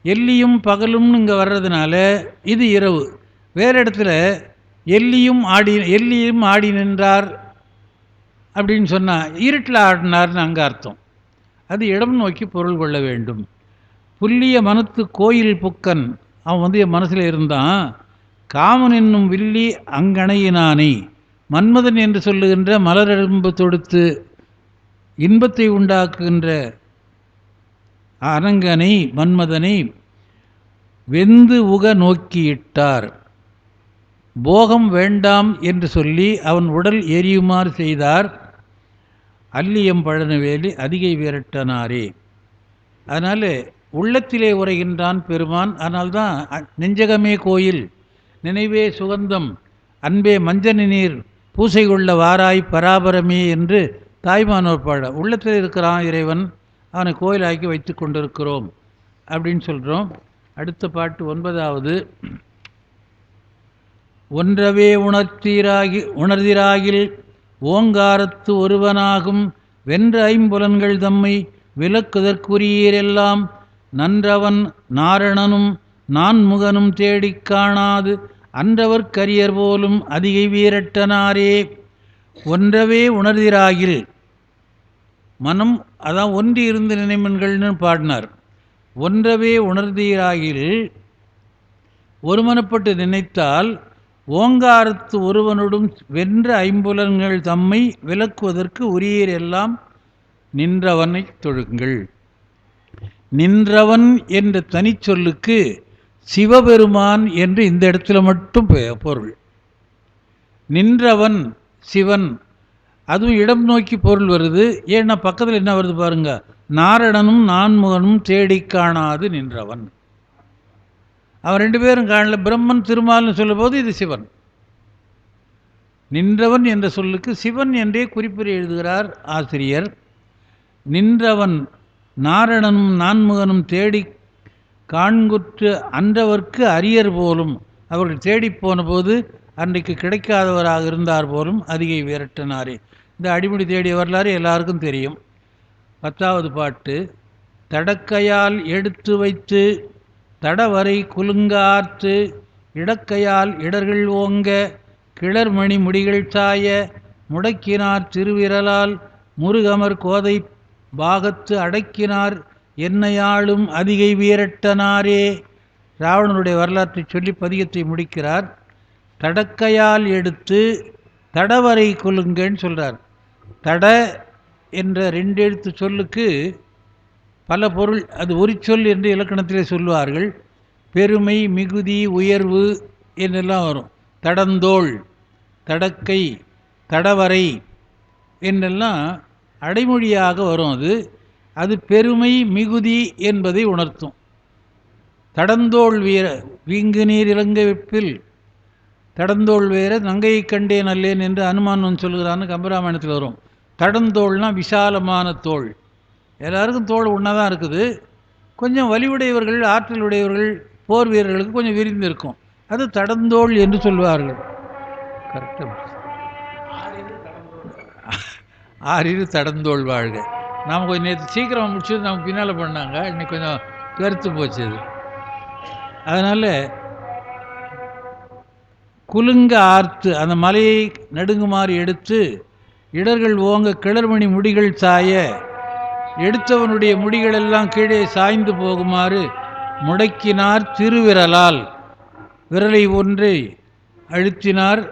எல்லியும் பகலும்னு இங்கே வர்றதுனால இது இரவு. வேறு இடத்துல எல்லியும் ஆடி நின்றார் அப்படின்னு சொன்னால் இருட்டில் ஆடினார்னு அங்கே அர்த்தம். அது இடம் நோக்கி பொருள் கொள்ள வேண்டும். புல்லிய மனத்து கோயில் புக்கன், அவன் என் மனசில் இருந்தான். காமன் என்னும் வில்லி அங்கணையினானே, மன்மதன் என்று சொல்லுகின்ற மலரெலும்பு தொடுத்து இன்பத்தை உண்டாக்குகின்ற அரங்கனை, மன்மதனை வெந்து உக நோக்கியிட்டார். போகம் வேண்டாம் என்று சொல்லி அவன் உடல் எரியுமாறு செய்தார். அல்லியம் பழனவேலி அதிகை வீரட்டனாரே. அதனால் உள்ளத்திலே உரைகின்றான் பெருமான். அதனால்தான் நெஞ்சகமே கோயில், நினைவே சுகந்தம், அன்பே மஞ்சள் நீர், பூசை கொள்ள வாராய் பராபரமே என்று தாய்மானோர் பாட. உள்ளத்தில் இருக்கிறான் இறைவன், அவனை கோயிலாக்கி வைத்து கொண்டிருக்கிறோம் அப்படின்னு சொல்கிறோம். அடுத்த பாட்டு 9வது. ஒன்றவே உணர்திராகில் ஓங்காரத்து ஒருவனாகும் வென்ற ஐம்புலன்கள் தம்மை விலக்குதற்குரியரெல்லாம் நன்றவன் நாரணனும் நான்முகனும் தேடிக் காணாது அன்றவர்க்கரியர் போலும் அதிகை வீரட்டனாரே. ஒன்றவே உணர்திராகில், மனம் அதான் ஒன்றி இருந்து நினைமன்கள்னு பாடினார். ஒன்றவே உணர்திராகில், ஒருமனப்பட்டு நினைத்தால் ஓங்காரத்து ஒருவனுடன் வென்ற ஐம்புலன்கள் தம்மை விலக்குவதற்கு உரியர் எல்லாம் நின்றவனை தொழுங்கள். நின்றவன் என்ற தனிச்சொல்லுக்கு சிவபெருமான் என்று இந்த இடத்துல மட்டும் பொருள். நின்றவன் சிவன், அதுவும் இடம் நோக்கி பொருள் வருது. ஏன்னா பக்கத்தில் என்ன வருது பாருங்க, நாரணனும் நான்முகனும் தேடி காணாது நின்றவன். அவன் 2 பேரும் காணல. பிரம்மன் திருமால்னு சொல்லும் போது இது சிவன். நின்றவன் என்ற சொல்லுக்கு சிவன் என்றே குறிப்பிட எழுதுகிறார் ஆசிரியர். நின்றவன் நாரணனும் நான்முகனும் தேடி காண்குற்று அன்றவர்க்கு அரியர் போலும், அவர்கள் தேடிப்போன போது அன்றைக்கு கிடைக்காதவராக இருந்தார் போலும் அதிகை விரட்டனாரே. இந்த அடிமுடி தேடிய வரலாறு எல்லாருக்கும் தெரியும். 10வது பாட்டு. தடக்கையால் எடுத்து வைத்து தடவரை குலுங்க ஆற்று இடக்கையால் இடர்கள் ஓங்க கிளர்மணி முடிகள் சாய முடக்கினார் திருவிரலால் முருகமர் கோதை பாகத்து அடக்கினார் என்னையாளும் அதிகை வீரட்டனாரே. ராவணனுடைய வரலாற்றை சொல்லி பதிகத்தை முடிக்கிறார். தடக்கையால் எடுத்து தடவரை கொள்ளுங்கன்னு சொல்கிறார். தட என்ற 2 எழுத்து சொல்லுக்கு பல பொருள், அது ஒரு சொல் என்று இலக்கணத்திலே சொல்லுவார்கள். பெருமை, மிகுதி, உயர்வு என்றெல்லாம் வரும். தடந்தோள், தடக்கை, தடவரை என்றெல்லாம் அடைமொழியாக வரும். அது பெருமை மிகுதி என்பதை உணர்த்தும். தடந்தோள் வீர வீங்கு நீர் இலங்கை வெப்பில் தடந்தோள் வேற நங்கையை கண்டேன் அல்லேன் என்று அனுமான் சொல்கிறான்னு கம்பராமாயணத்தில் வரும். தடந்தோள்னா விசாலமான தோள். எல்லாருக்கும் தோள் ஒன்றா தான் இருக்குது. கொஞ்சம் வலிவுடையவர்கள், ஆற்றல் உடையவர்கள், போர் வீரர்களுக்கு கொஞ்சம் விரிந்து இருக்கும். அது தடந்தோள் என்று சொல்வார்கள். கரெக்டாக ஆறிரு தடந்தோள் வாழ்க. நாம் கொஞ்சம் நேற்று சீக்கிரம் முடிச்சது நம்ம பின்னால் பண்ணாங்க, இன்னைக்கு கொஞ்சம் கருத்து போச்சு. அது அதனால் குலுங்க ஆர்த்து அந்த மலையை நடுங்குமாறு எடுத்து இடர்கள் ஓங்க கிளர்மணி முடிகள் சாய எடுத்தவனுடைய முடிகளெல்லாம் கீழே சாய்ந்து போகுமாறு முடக்கினார் திருவிரலால், விரலை ஒன்றை அழுத்தினார்,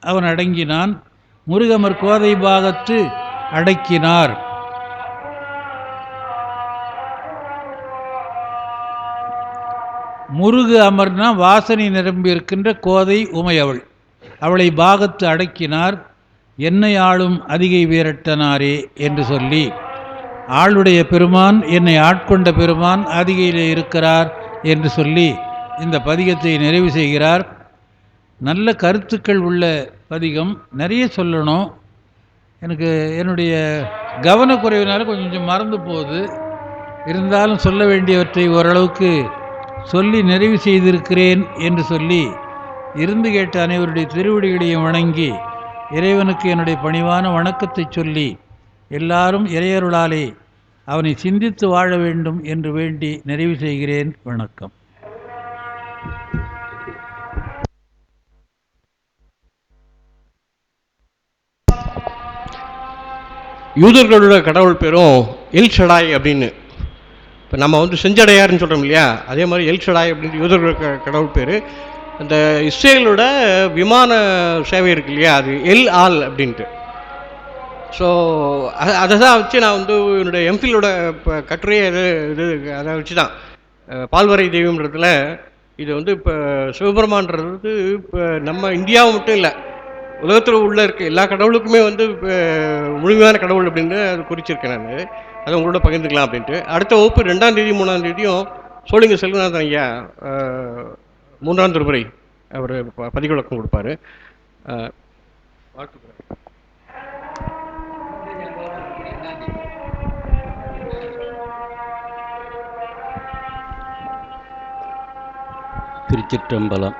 அவன் அடங்கினான். முருகமர் கோதை பாகத்து அடக்கினார். முருகு அமர்னா வாசனை நிரம்பி இருக்கின்ற கோதை உமையவள், அவளை பாகத்து அடக்கினார். என்னை ஆளும் அதிகை வீரட்டனாரே என்று சொல்லி, ஆளுடைய பெருமான், என்னை ஆட்கொண்ட பெருமான் அதிகையிலே இருக்கிறார் என்று சொல்லி இந்த பதிகத்தை நிறைவு செய்கிறார். நல்ல கருத்துக்கள் உள்ள பதிகம், நிறைய சொல்லணும். எனக்கு என்னுடைய கவனக்குறைவினால கொஞ்சம் மறந்து போகுது. இருந்தாலும் சொல்ல வேண்டியவற்றை ஓரளவுக்கு சொல்லி நிறைவு செய்திருக்கிறேன் என்று சொல்லி, இருந்து கேட்ட அனைவருடைய திருவடிகளையும் வணங்கி இறைவனுக்கு என்னுடைய பணிவான வணக்கத்தை சொல்லி, எல்லாரும் இறையருளாலே அவனை சிந்தித்து வாழ வேண்டும் என்று வேண்டி நிறைவு செய்கிறேன். வணக்கம். யூதர்களோட கடவுள் பேரும் எல் ஷடாய் அப்படின்னு. இப்போ நம்ம செஞ்சடையார்னு சொல்கிறோம் இல்லையா, அதே மாதிரி எல் ஷடாய் அப்படின்ட்டு யூதர்களோட கடவுள் பேர். அந்த இஸ்ரேலோட விமான சேவை இருக்கு இல்லையா, அது எல் ஆல் அப்படின்ட்டு. ஸோ அதை தான் வச்சு நான் என்னுடைய எம்ஃபிலோட கட்டுரையை அதை வச்சு தான் பால்வரை தெய்வம்ன்றதுல இது இப்போ சிவபெருமான்றது இப்போ நம்ம இந்தியாவை மட்டும் இல்லை, உலகத்தில் உள்ள இருக்க எல்லா கடவுளுக்குமே இப்போ முழுமையான கடவுள் அப்படின்னு அது குறிச்சிருக்கேன். நான் அதை உங்களோட பகிர்ந்துக்கலாம் அப்படின்ட்டு. அடுத்த வகுப்பு 2ஆம் தேதி 3ஆம் தேதியும் சோழிங்க செல்வநாதன் ஐயா 3ஆம் திருமுறை அவர் பதிவிளக்கம் கொடுப்பாரு. வாழ்த்துக்கிறேன். திருச்சிற்றம்பலம்.